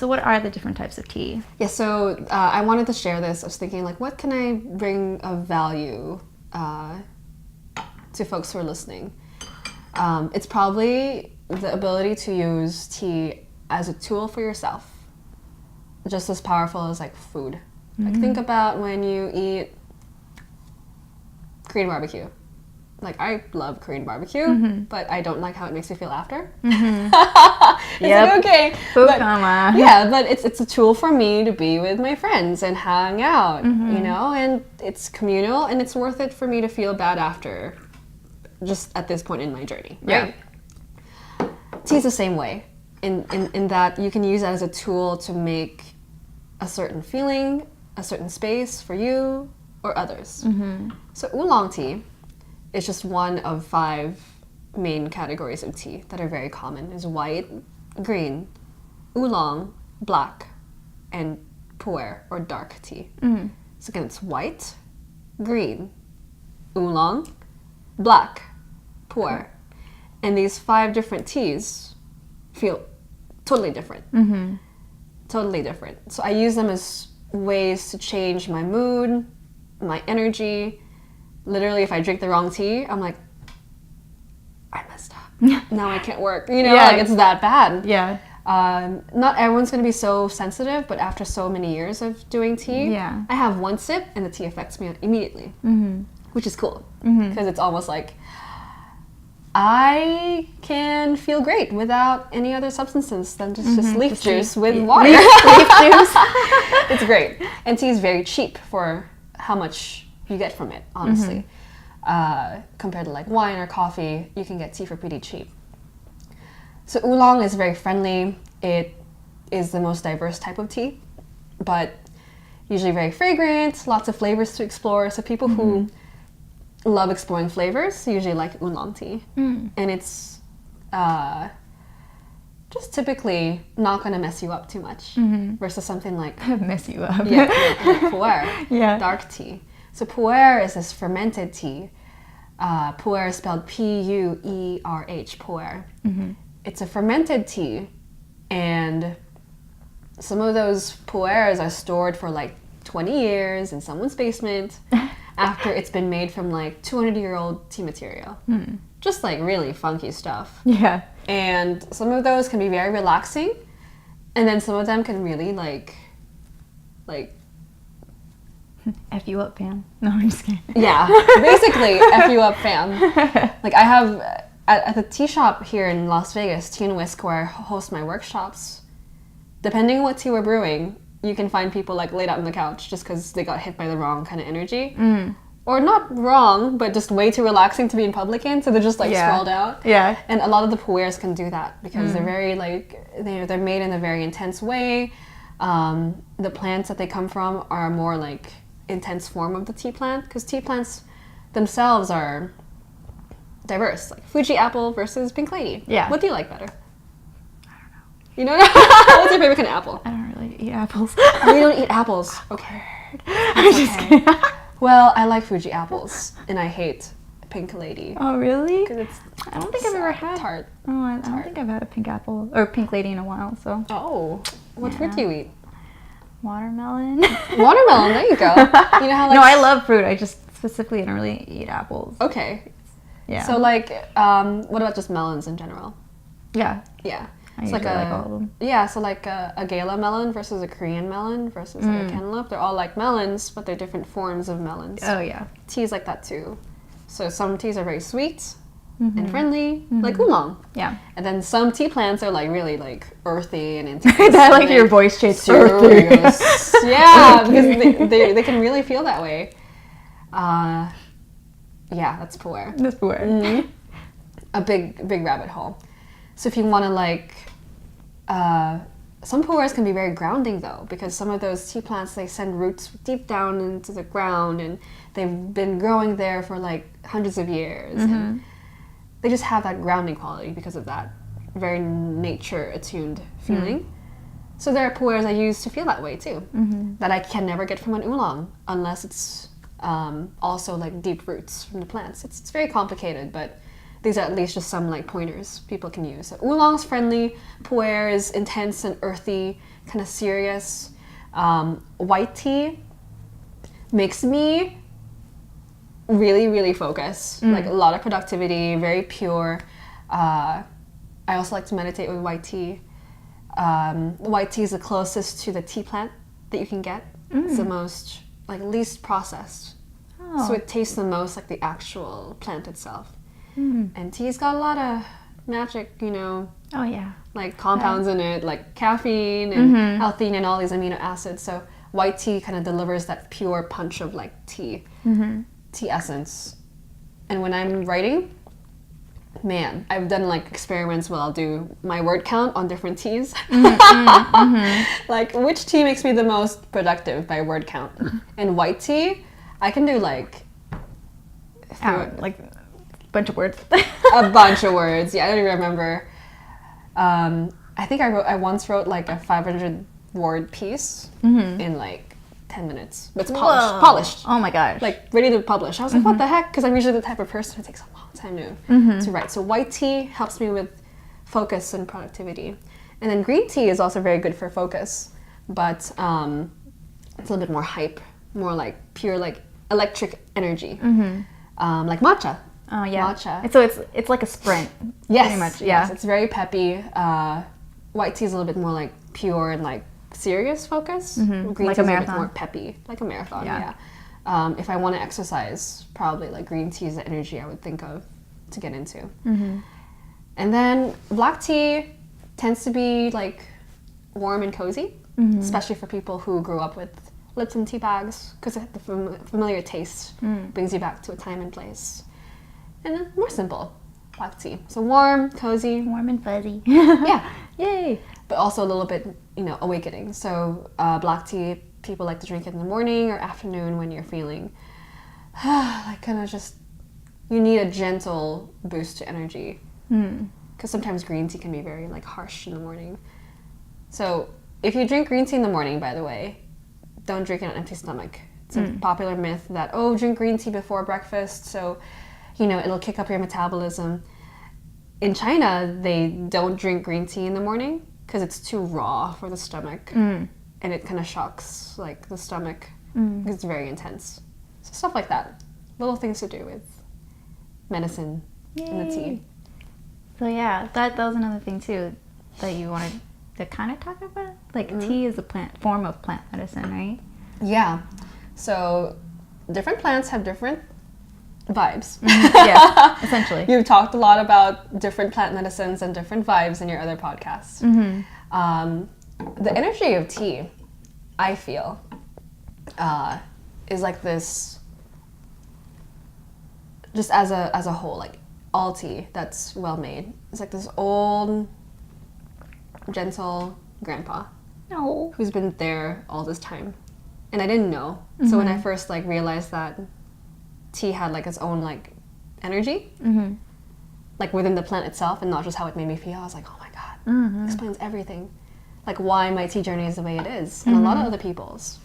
what are the different types of tea? Yeah, so I wanted to share this. I was thinking, like, what can I bring of value to folks who are listening? It's probably the ability to use tea as a tool for yourself, just as powerful as like food. Like think about when you eat Korean barbecue. Like I love Korean barbecue, but I don't like how it makes me feel after. It's like, okay, but, yeah, but it's a tool for me to be with my friends and hang out, you know, and it's communal and it's worth it for me to feel bad after. Just at this point in my journey, right? Yeah. Tea is the same way, in that you can use it as a tool to make a certain feeling, a certain space for you or others. So oolong tea is just one of 5 main categories of tea that are very common. There's white, green, oolong, black, and pu'er or dark tea. So again, it's white, green, oolong, black, pu'er, and these 5 different teas feel totally different. Totally different. So I use them as ways to change my mood, my energy. Literally, if I drink the wrong tea, I'm like, I messed up. Now I can't work. You know, like it's that bad. Yeah. Not everyone's going to be so sensitive, but after so many years of doing tea, I have one sip and the tea affects me immediately, which is cool because it's almost like I can feel great without any other substances than just leaf juice with water. Leaf juice. It's great. And tea is very cheap for how much you get from it, honestly. Compared to like wine or coffee, you can get tea for pretty cheap. So oolong is very friendly. It is the most diverse type of tea, but usually very fragrant, lots of flavors to explore. So people who love exploring flavors usually like oolong tea. And it's just typically not going to mess you up too much versus something like... Mess you up. Yeah, like pu'er, dark tea. So pu'er is this fermented tea. Pu'er is spelled P-U-E-R-H, pu'er. It's a fermented tea, and some of those pu'ers are stored for like 20 years in someone's basement after it's been made from like 200-year-old tea material. Just like really funky stuff. Yeah. And some of those can be very relaxing, and then some of them can really like F you up, fam. No, I'm just kidding. Yeah, basically F you up, fam. Like I at the tea shop here in Las Vegas, Tea and Whisk, where I host my workshops, depending on what tea we're brewing, you can find people like laid out on the couch just because they got hit by the wrong kind of energy. Or not wrong, but just way too relaxing to be in public in, so they're just like sprawled out. Yeah. And a lot of the pu'ers can do that because they're very like, they're made in a very intense way. The plants that they come from are a more like intense form of the tea plant, because tea plants themselves are diverse, like Fuji apple versus pink lady. Yeah. What do you like better? I don't know. You know, what's your favorite kind of apple? I don't really eat apples. Oh, you don't eat apples. Okay. I'm just kidding. Well, I like Fuji apples, and I hate pink lady. Oh, really? Because it's I don't think I've ever had. tart. Oh, I don't think I've had a pink apple or pink lady in a while. So Oh, what fruit do you eat? watermelon. Watermelon. There you go. You know how like No, I love fruit. I just specifically don't really eat apples. Okay. Yeah. So like, what about just melons in general? Yeah. Yeah. I It's usually like like all of them. Yeah, so like a gala melon versus a Korean melon versus like a cantaloupe. They're all like melons, but they're different forms of melons. Oh yeah. Teas like that too. So some teas are very sweet and friendly, like oolong. Yeah. And then some tea plants are like really like earthy and intense. I like your voice change. Serious. Yeah, because they can really feel that way. Yeah, that's pu'er. That's weird. A big rabbit hole. So if you want to like, some pu'ers can be very grounding though, because some of those tea plants, they send roots deep down into the ground and they've been growing there for like hundreds of years. And they just have that grounding quality because of that very nature attuned feeling. So there are pu'ers I use to feel that way too, that I can never get from an oolong unless it's also like deep roots from the plants. It's very complicated, but these are at least just some like pointers people can use. So oolong's friendly, pu'er is intense and earthy, kind of serious. White tea makes me really focus, like a lot of productivity, very pure. I also like to meditate with white tea. White tea is the closest to the tea plant that you can get. It's the most like least processed, so it tastes the most like the actual plant itself. And tea's got a lot of magic, you know, Oh yeah. like compounds in it, like caffeine and L-theanine and all these amino acids. So white tea kind of delivers that pure punch of like tea essence. And when I'm writing, man, I've done like experiments where I'll do my word count on different teas. Like which tea makes me the most productive by word count. And white tea, I can do like Like bunch of words. a bunch of words. Yeah, I don't even remember. I think I once wrote like a 500 word piece in like 10 minutes. But it's polished. Oh my gosh. Like ready to publish. I was like, what the heck? Because I'm usually the type of person who takes a long time to write. So white tea helps me with focus and productivity. And then green tea is also very good for focus, but it's a little bit more hype, more like pure like electric energy, like matcha. Oh yeah. Matcha. So it's like a sprint. Yes, Pretty much. yes, Yeah. it's very peppy. White tea is a little bit more like pure and like serious focus. Green Like tea a is a little bit marathon. more peppy, like a marathon. Yeah. Yeah. If I want to exercise, probably like green tea is the energy I would think of to get into. And then black tea tends to be like warm and cozy, especially for people who grew up with Lipton tea bags, because the familiar taste brings you back to a time and place. And then more simple, black tea. So warm, cozy. Warm and fuzzy. Yeah. Yay. But also a little bit, you know, awakening. So black tea, people like to drink it in the morning or afternoon when you're feeling like kind of just, you need a gentle boost to energy. Because sometimes green tea can be very like harsh in the morning. So if you drink green tea in the morning, by the way, don't drink it on an empty stomach. It's a popular myth that, oh, drink green tea before breakfast, so, you know, it'll kick up your metabolism. In China, they don't drink green tea in the morning because it's too raw for the stomach. And it kind of shocks, like, the stomach because it's very intense. So stuff like that. Little things to do with medicine and the tea. So yeah, that was another thing too that you wanted to kind of talk about. Like tea is a form of plant medicine, right? Yeah. So different plants have different vibes. Yeah, essentially. You've talked a lot about different plant medicines and different vibes in your other podcasts. The energy of tea, I feel, is like this, just as a whole, like all tea that's well made. It's like this old, gentle grandpa who's been there all this time. And I didn't know. So when I first like realized that tea had like its own like energy, like within the plant itself and not just how it made me feel, I was like, oh my God, explains everything. Like why my tea journey is the way it is, and a lot of other people's.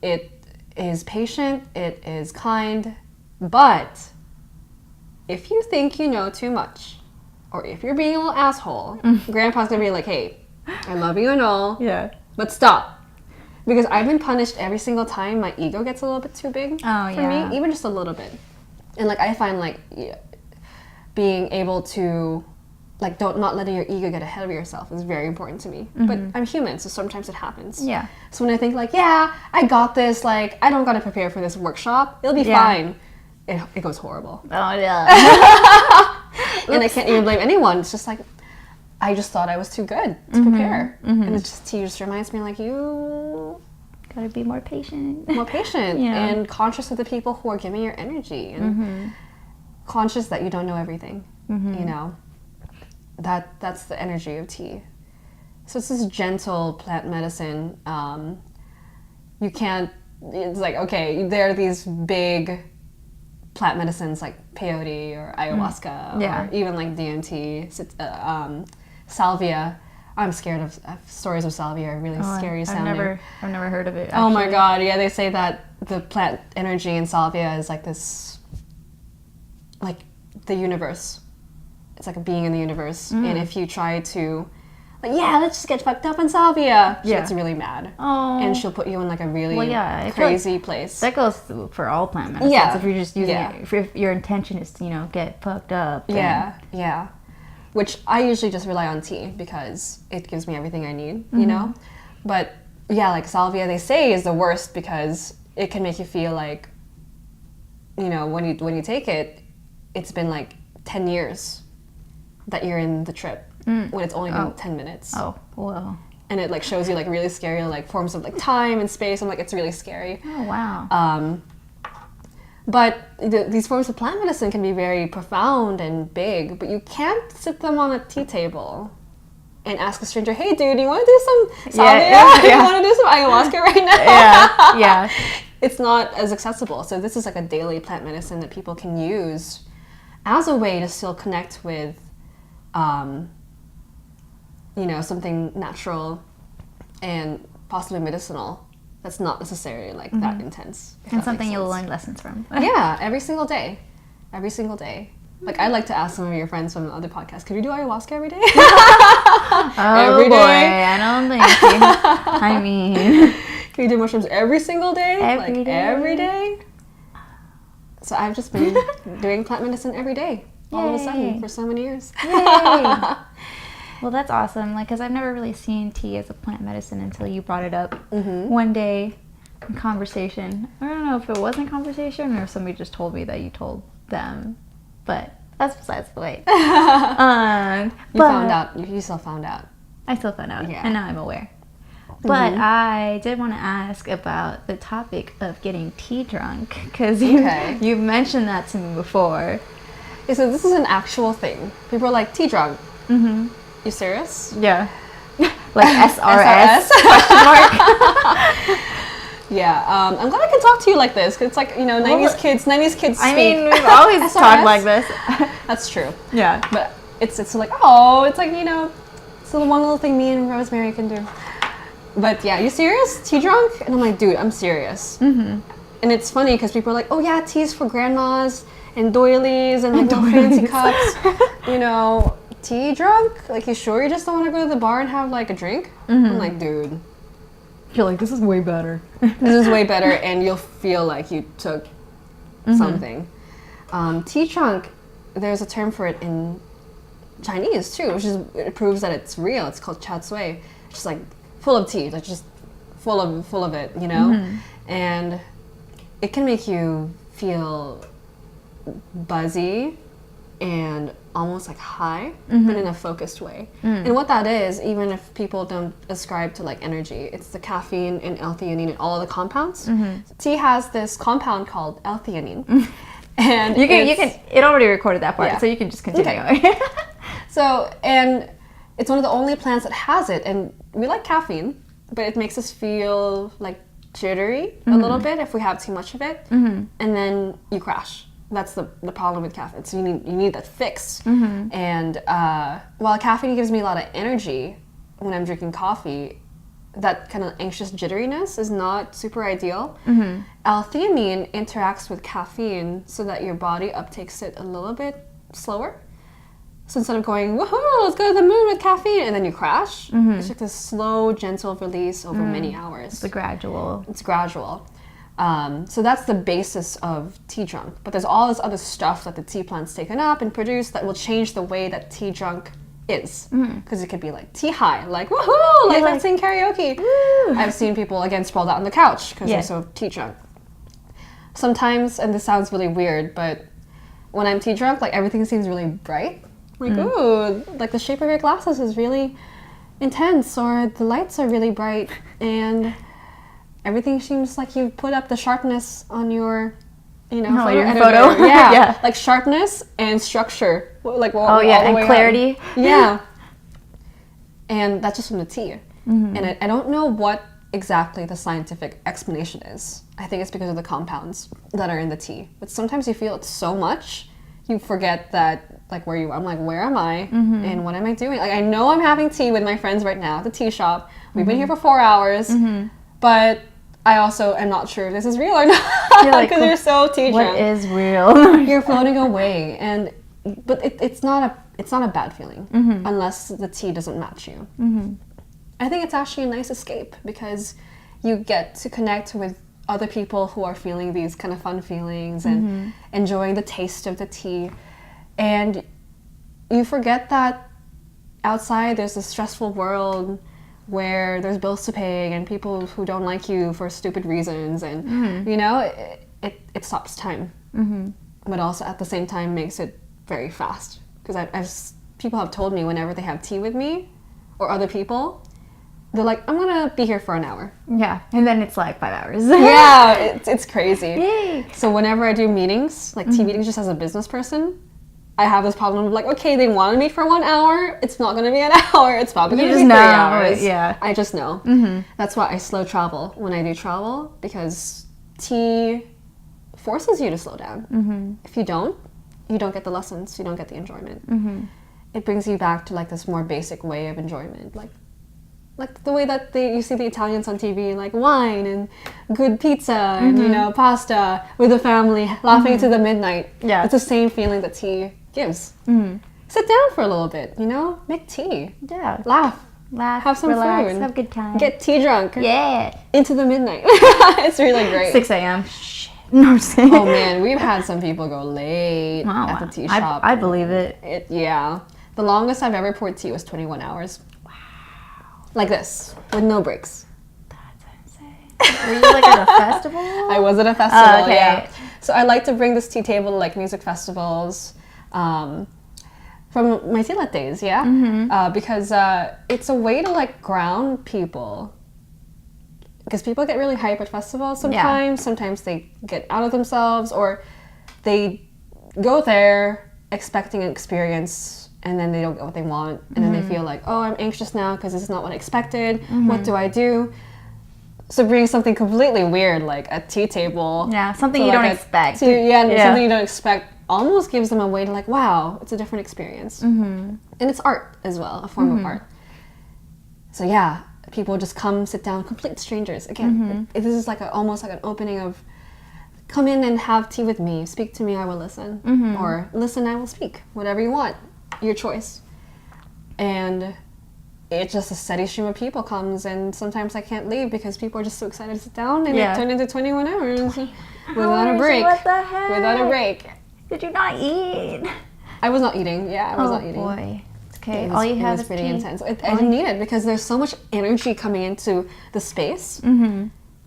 It is patient, it is kind, but if you think you know too much, or if you're being a little asshole, Grandpa's gonna be like, hey, I love you and all, but stop. Because I've been punished every single time my ego gets a little bit too big for me, even just a little bit. And like I find like being able to like not letting your ego get ahead of yourself is very important to me. But I'm human, so sometimes it happens. Yeah. So when I think like, yeah, I got this, like I don't gotta prepare for this workshop, it'll be fine. It goes horrible. Oh yeah. And I can't even blame anyone. It's just like I just thought I was too good to prepare. And it just reminds me like you gotta be more patient. More patient and conscious of the people who are giving your energy and conscious that you don't know everything. You know. That's the energy of tea. So it's this gentle plant medicine. You can't, it's like, okay, there are these big plant medicines like peyote or ayahuasca or even like DMT, salvia. I'm scared of stories of salvia are really scary sounding. I've never heard of it, actually. Oh my God, yeah, they say that the plant energy in salvia is like this, like the universe. It's like a being in the universe. And if you try to, like, let's just get fucked up in salvia, she gets really mad. And she'll put you in like a really crazy place. That goes for all plant medicines. If you're just using it, if your intention is to, get fucked up. Yeah. Which I usually just rely on tea because it gives me everything I need, you know? But like salvia, they say is the worst because it can make you feel like, when you take it, it's been like 10 years that you're in the trip when it's only been 10 minutes. Oh, wow. And it like shows you like really scary like forms of like time and space. I'm like, it's really scary. Oh, wow. But these forms of plant medicine can be very profound and big, but you can't sit them on a tea table and ask a stranger, hey dude, you want to do some salvia? You want to do some ayahuasca right now? Yeah. It's not as accessible. So this is like a daily plant medicine that people can use as a way to still connect with something natural and possibly medicinal that's not necessarily like that intense. And something you'll learn lessons from. Every single day. Like I like to ask some of your friends from other podcasts, could you do ayahuasca every day? Every day? I don't think so. I mean, can you do mushrooms every single day? Every day? So I've just been doing plant medicine every day. All of a sudden, for so many years. Yay. Well, that's awesome. Like, because I've never really seen tea as a plant medicine until you brought it up one day in conversation. I don't know if it was in conversation or if somebody just told me that you told them, but that's besides the way. You found out. You still found out. I still found out, and now I'm aware. But I did want to ask about the topic of getting tea drunk, because you mentioned that to me before. So this is an actual thing. People are like, tea drunk. You serious? Yeah. Like SRS? Question mark? I'm glad I can talk to you like this, because it's like, 90s kids speak. I mean, we've always talked like this. That's true. Yeah. But it's like, it's like, it's the one little thing me and Rosemary can do. But yeah, you serious? Tea drunk? And I'm like, dude, I'm serious. And it's funny because people are like, oh yeah, tea's for grandmas and doilies and like fancy cups. Tea drunk? Like, you sure you just don't want to go to the bar and have like a drink? I'm like, dude. You're like, this is way better. This is way better, and you'll feel like you took something. Tea drunk, there's a term for it in Chinese too, which it proves that it's real. It's called cha tsui. It's just like full of tea, like just full of it, and it can make you feel buzzy and almost like high, but in a focused way. And what that is, even if people don't ascribe to like energy, it's the caffeine and L-theanine and all of the compounds. Tea has this compound called L-theanine. And you can it already recorded that part, so you can just continue. Okay. So, and it's one of the only plants that has it, and we like caffeine, but it makes us feel like jittery a little bit if we have too much of it, and then you crash. That's the problem with caffeine. So you need that fix. And while caffeine gives me a lot of energy when I'm drinking coffee, that kind of anxious jitteriness is not super ideal. L-theanine interacts with caffeine so that your body uptakes it a little bit slower. So instead of going, woohoo, let's go to the moon with caffeine, and then you crash, it's like this slow, gentle release over many hours. It's gradual. It's gradual. So that's the basis of tea drunk. But there's all this other stuff that the tea plant's taken up and produced that will change the way that tea drunk is. Because it could be like tea high, like woohoo, like let's sing karaoke. I've seen people, again, sprawled out on the couch because they're so tea drunk. Sometimes, and this sounds really weird, but when I'm tea drunk, like everything seems really bright. Like, ooh, like the shape of your glasses is really intense, or the lights are really bright, and everything seems like you put up the sharpness on your, photo. Yeah, like sharpness and structure. Like all and clarity. Yeah, and that's just from the tea. And I don't know what exactly the scientific explanation is. I think it's because of the compounds that are in the tea. But sometimes you feel it so much, you forget that. Like I'm like, where am I? And what am I doing? Like I know I'm having tea with my friends right now at the tea shop. We've been here for 4 hours, but I also am not sure if this is real or not because you're so tea drunk. What is real? You're floating away, but it's not a bad feeling unless the tea doesn't match you. I think it's actually a nice escape because you get to connect with other people who are feeling these kind of fun feelings and enjoying the taste of the tea. And you forget that outside there's a stressful world where there's bills to pay and people who don't like you for stupid reasons, and it stops time, but also at the same time makes it very fast. Because people have told me whenever they have tea with me or other people, they're like, I'm gonna be here for an hour. Yeah, and then it's like 5 hours. Yeah, it's crazy. Yay. So whenever I do meetings, like tea meetings just as a business person, I have this problem of like, okay, they wanted me for 1 hour. It's not going to be an hour. It's probably going to be 3 hours. Yeah. I just know. That's why I slow travel when I do travel, because tea forces you to slow down. If you don't get the lessons. You don't get the enjoyment. It brings you back to like this more basic way of enjoyment, like the way that you see the Italians on TV, like wine and good pizza and pasta with the family, laughing into the midnight. Yeah, it's the same feeling that tea gives. Sit down for a little bit, make tea. Yeah, laugh, have some relax, food, have a good time, get tea drunk. Yeah, into the midnight. It's really great. 6 a.m. Shit. No, I'm just kidding. Oh man, we've had some people go late at the tea shop. I believe it. Yeah, the longest I've ever poured tea was 21 hours. Like this, with no breaks. That's insane. Were you like at a festival? I was at a festival, okay. Yeah. So I like to bring this tea table to like music festivals, from my tea lit days, because it's a way to like ground people. Because people get really hype at festivals sometimes. Sometimes they get out of themselves, or they go there expecting an experience and then they don't get what they want, and then they feel like, oh, I'm anxious now because this is not what I expected. What do I do? So bring something completely weird, like a tea table. Yeah, something you don't expect. Something you don't expect almost gives them a way to like, wow, it's a different experience. And it's art as well, a form of art. So yeah, people just come, sit down, complete strangers. Again, this is like almost like an opening of, come in and have tea with me. Speak to me, I will listen. Or listen, I will speak. Whatever you want. Your choice. And it's just a steady stream of people comes, and sometimes I can't leave because people are just so excited to sit down, and it turned into 21 hours without a break. What the heck? Without a break. Did you not eat? I was not eating. Yeah, I was not eating. Oh boy. Okay, all you have is pretty tea. intense. I didn't need it because there's so much energy coming into the space.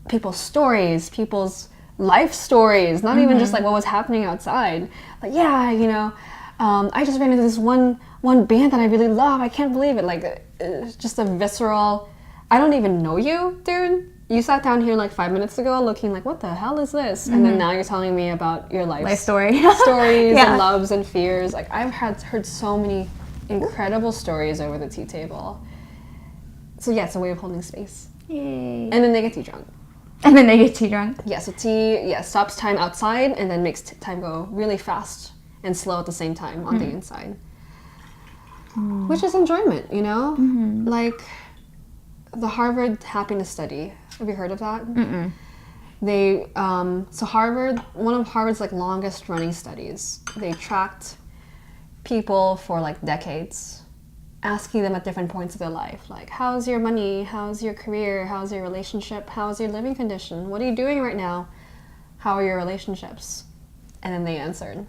People's stories, people's life stories, not even just like what was happening outside. Like, yeah, you know, I just ran into this one band that I really love. I can't believe it. Like, it's just a visceral, I don't even know you, dude. You sat down here like 5 minutes ago looking like, what the hell is this? And then now you're telling me about your life story. stories and loves and fears. Like, I've heard so many incredible stories over the tea table. So yeah, it's a way of holding space. Yay. And then they get tea drunk. And then they get tea drunk. Yeah, so tea, stops time outside and then makes time go really fast and slow at the same time on the inside. Which is enjoyment, you know? Like the Harvard Happiness Study. Have you heard of that? Mm-mm. They, so Harvard, one of Harvard's like longest running studies, they tracked people for like decades, asking them at different points of their life, like, how's your money? How's your career? How's your relationship? How's your living condition? What are you doing right now? How are your relationships? And then they answered.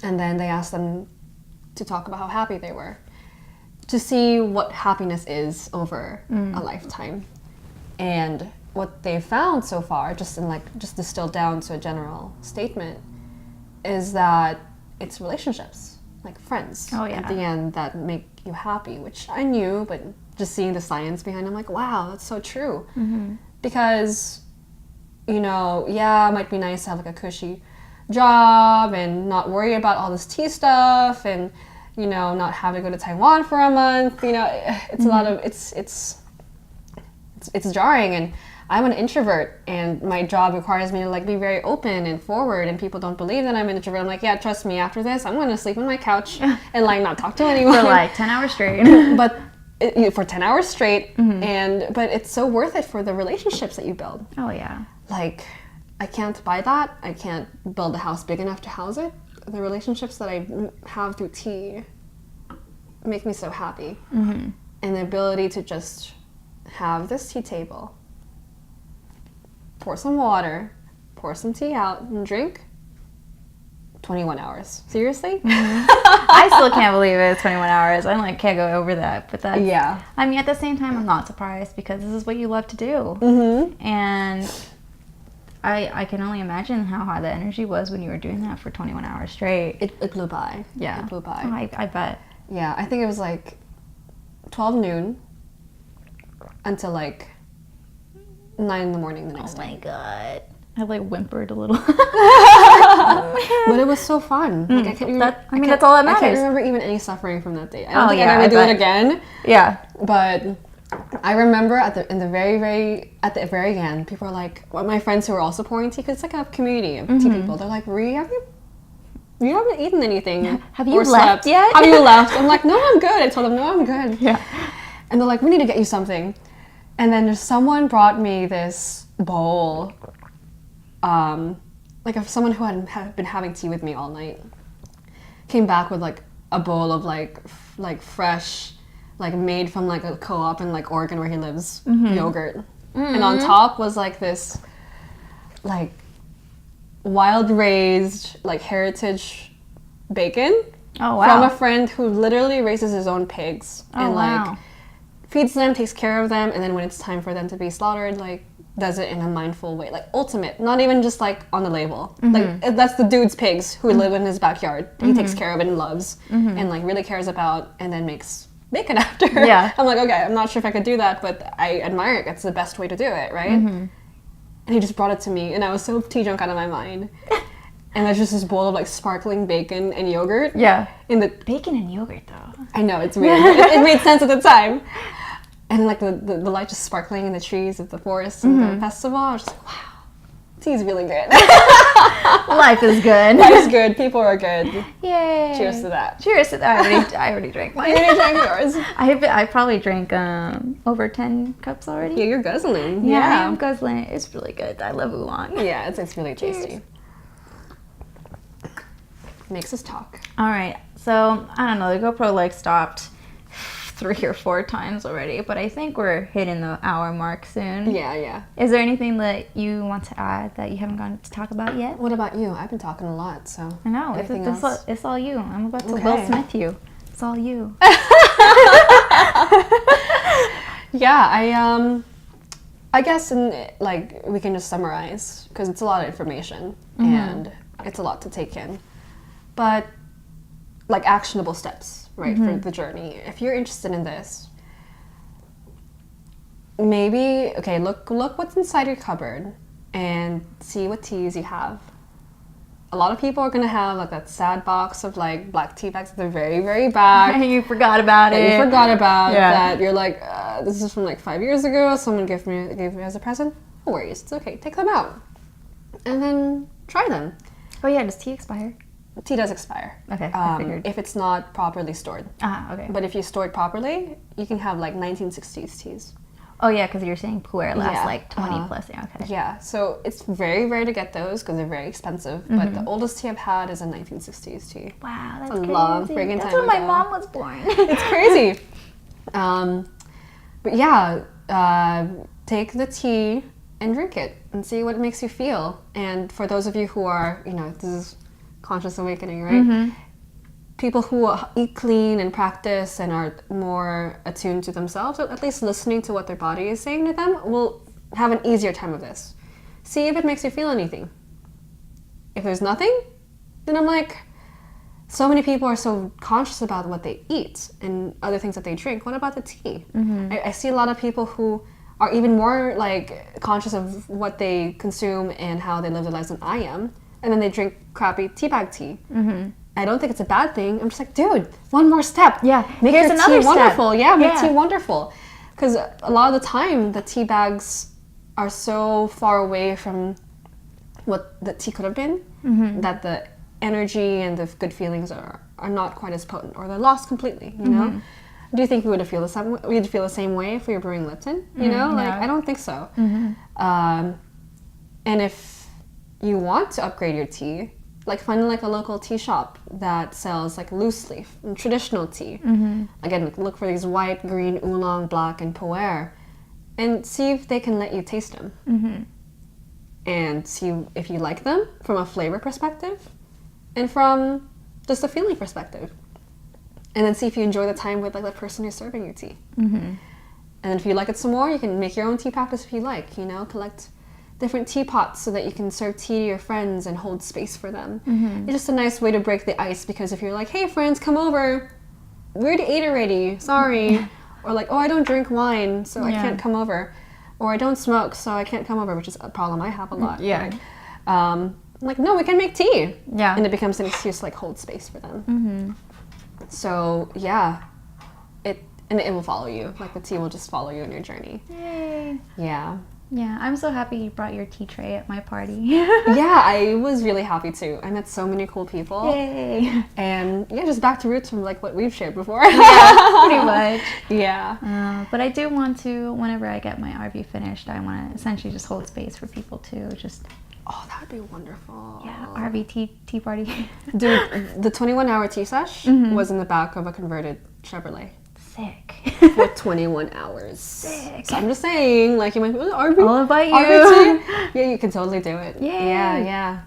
And then they asked them to talk about how happy they were, to see what happiness is over a lifetime. And what they found so far, just distilled down to a general statement, is that it's relationships, like friends, at the end that make you happy, which I knew, but just seeing the science behind it, I'm like, wow, that's so true. Because, you know, yeah, it might be nice to have like a cushy job and not worry about all this tea stuff and, you know, not have to go to Taiwan for a month. You know, it's a lot of, it's jarring, and I'm an introvert, and my job requires me to like be very open and forward, and people don't believe that I'm an introvert. I'm like, yeah, trust me, after this, I'm gonna sleep on my couch and like not talk to anyone. For like 10 hours straight. But for 10 hours straight, but it's so worth it for the relationships that you build. Oh yeah. Like, I can't buy that. I can't build a house big enough to house it. The relationships that I have through tea make me so happy. And the ability to just have this tea table, pour some water, pour some tea out, and drink. 21 hours. Seriously? I still can't believe it. It's 21 hours. I like can't go over that. But that's, yeah. I mean, at the same time, I'm not surprised because this is what you love to do. And I can only imagine how high the energy was when you were doing that for 21 hours straight. It blew by. Yeah. It blew by. Oh, I bet. Yeah, I think it was like 12 noon until like 9 in the morning the next day. Oh my god. I like whimpered a little. But it was so fun. Like I can't even, that's all that matters. I can't remember even any suffering from that day. I don't think yeah, I'm gonna do it again. Yeah. But I remember at the very end, people were like, well, my friends who were also pouring tea, because it's like a community of tea people. They're like, Rie, you haven't eaten anything. Have you or left slept yet? Have you left? I'm like, no, I'm good. I told them, no, I'm good. Yeah. And they're like, we need to get you something. And then someone brought me this bowl. Like if someone who had been having tea with me all night came back with like a bowl of like fresh, like made from like a co-op in like Oregon where he lives, yogurt. And on top was like this like wild raised like heritage bacon. Oh wow. From a friend who literally raises his own pigs and like wow. feeds them, takes care of them, and then when it's time for them to be slaughtered, like does it in a mindful way, like ultimate, not even just like on the label. Like that's the dude's pigs who live in his backyard. He takes care of it and loves, and like really cares about, and then makes bacon after. Yeah. I'm like, okay, I'm not sure if I could do that, but I admire it. It's the best way to do it, right? And he just brought it to me, and I was so tea drunk out of my mind. And there's just this bowl of like sparkling bacon and yogurt. Yeah. In the bacon and yogurt though. I know, it's weird. It made sense at the time. And like the light just sparkling in the trees of the forest and the festival. I was just like, wow, tea's really good. Life is good. Life's good. People are good. Yay. Cheers to that. Cheers to that. I already drank mine. You already drank yours. I probably drank over 10 cups already. Yeah, you're guzzling. Yeah, I'm guzzling. It's really good. I love oolong. Yeah, it's really tasty. Cheers. Makes us talk. All right. So, I don't know. The GoPro like stopped 3 or 4 times already, but I think we're hitting the hour mark soon. Yeah. Is there anything that you want to add that you haven't gotten to talk about yet? What about you? I've been talking a lot, so. I know. It's all you. I'm about to Will Smith you. It's all you. Yeah, I guess we can just summarize, because it's a lot of information and it's a lot to take in. But like actionable steps, right, for the journey. If you're interested in this, maybe, okay, look what's inside your cupboard and see what teas you have. A lot of people are going to have like that sad box of like black tea bags at the very, very back. You forgot about it. You forgot about that. You're like, this is from like 5 years ago. Someone gave me as a present. No worries. It's okay. Take them out. And then try them. Oh yeah, does tea expire? Tea does expire. Okay, I figured. If it's not properly stored. Okay. But if you store it properly, you can have like 1960s teas. Oh yeah, because you're saying pu'er lasts like 20 plus. Yeah, okay. Yeah, so it's very rare to get those because they're very expensive. But the oldest tea I've had is a 1960s tea. Wow, that's crazy. Long friggin' That's time when my ago. mom was born. It's crazy. But yeah, take the tea and drink it and see what it makes you feel. And for those of you who are, this is conscious awakening, right? People who eat clean and practice and are more attuned to themselves, or at least listening to what their body is saying to them, will have an easier time of this. See if it makes you feel anything. If there's nothing, then I'm like, so many people are so conscious about what they eat and other things that they drink. What about the tea? I see a lot of people who are even more like conscious of what they consume and how they live their lives than I am, and then they drink crappy teabag tea. I don't think it's a bad thing. I'm just like, dude, one more step. Yeah, make here's your another tea wonderful. step. Yeah, make tea wonderful. Because a lot of the time, the tea bags are so far away from what the tea could have been that the energy and the good feelings are not quite as potent, or they're lost completely. You know? Do you think we would feel the same? We'd feel the same way if we were brewing Lipton? I don't think so. And if you want to upgrade your tea, like find like a local tea shop that sells like loose leaf and traditional tea. Again, look for these white, green, oolong, black, and pu'er, and see if they can let you taste them. And see if you like them from a flavor perspective and from just a feeling perspective. And then see if you enjoy the time with like the person who's serving your tea. And if you like it some more, you can make your own tea practice if you like, collect different teapots so that you can serve tea to your friends and hold space for them. It's just a nice way to break the ice, because if you're like, hey friends, come over, we already ate already, sorry. Or like, oh, I don't drink wine, so I can't come over. Or I don't smoke, so I can't come over, which is a problem I have a lot. Yeah. Right? Like, no, we can make tea. Yeah. And it becomes an excuse to like hold space for them. So yeah, it will follow you. Like the tea will just follow you on your journey. Yay. Yeah. Yeah, I'm so happy you brought your tea tray at my party. Yeah, I was really happy too. I met so many cool people. Yay. And yeah, just back to roots from like what we've shared before. Yeah, pretty much. Yeah. But I do want to, whenever I get my RV finished, I want to essentially just hold space for people too. Just Oh, that would be wonderful. yeah, RV tea party. Dude, the 21-hour tea sesh was in the back of a converted Chevrolet. Sick. For 21 hours. Sick. So I'm just saying, like, you might be, RV, I'll invite you. RV tea? Yeah, you can totally do it. Yay. Yeah.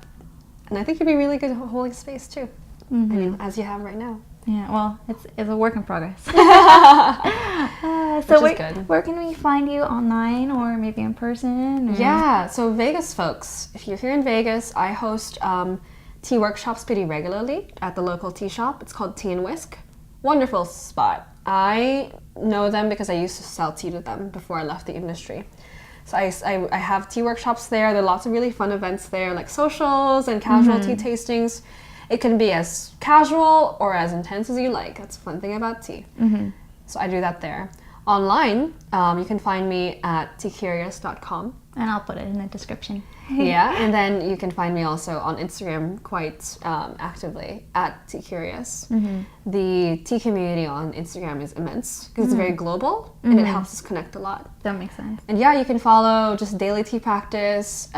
And I think you'd be really good holding space too. I mean, as you have right now. Yeah, well, it's a work in progress. Which is good. Where can we find you online or maybe in person? Or? Yeah, so Vegas folks, if you're here in Vegas, I host tea workshops pretty regularly at the local tea shop. It's called Tea and Whisk. Wonderful spot. I know them because I used to sell tea to them before I left the industry. So I have tea workshops there. There are lots of really fun events there, like socials and casual tea tastings. It can be as casual or as intense as you like. That's the fun thing about tea. So I do that there. Online, you can find me at teacurious.com. And I'll put it in the description. Yeah, and then you can find me also on Instagram quite actively at Teacurious. The tea community on Instagram is immense because it's very global and it helps us connect a lot. That makes sense. And yeah, you can follow just daily tea practice,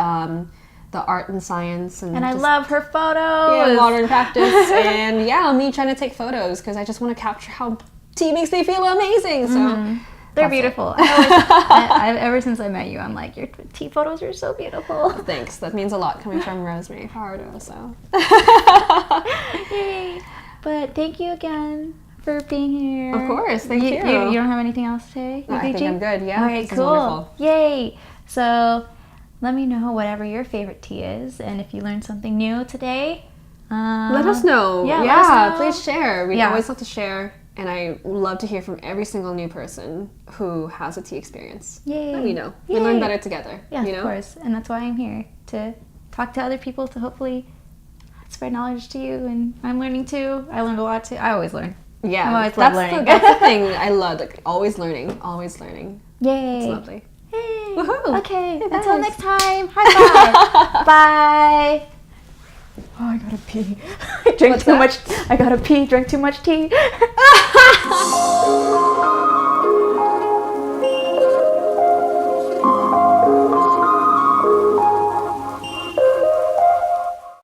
the art and science. And I just, love her photos. Yeah, modern practice. And yeah, me trying to take photos because I just want to capture how tea makes me feel amazing. So they're beautiful. I've ever since I met you, I'm like, your tea photos are so beautiful. Thanks. That means a lot coming from Rosemary Fajardo. So. Yay. But thank you again for being here. Of course. Thank you. You don't have anything else to say? No, I think I'm good. Yeah. All right, this cool. is wonderful. Yay. So let me know whatever your favorite tea is, and if you learned something new today, let us know. Yeah, let us know. Please share. We always love to share, and I love to hear from every single new person who has a tea experience. Yay. Let me know. Yay. We learn better together. Yeah, you know? Of course. And that's why I'm here, to talk to other people, to hopefully spread knowledge to you. And I'm learning too. I learned a lot too. I always learn. Yeah, I always love learning. That's the thing I love. Like, always learning. Always learning. Yay. It's lovely. Hey. Woohoo. Okay. Yes. Until next time. Bye-bye. Bye. Oh, I gotta pee. I drank too much. I gotta pee. Drank too much tea.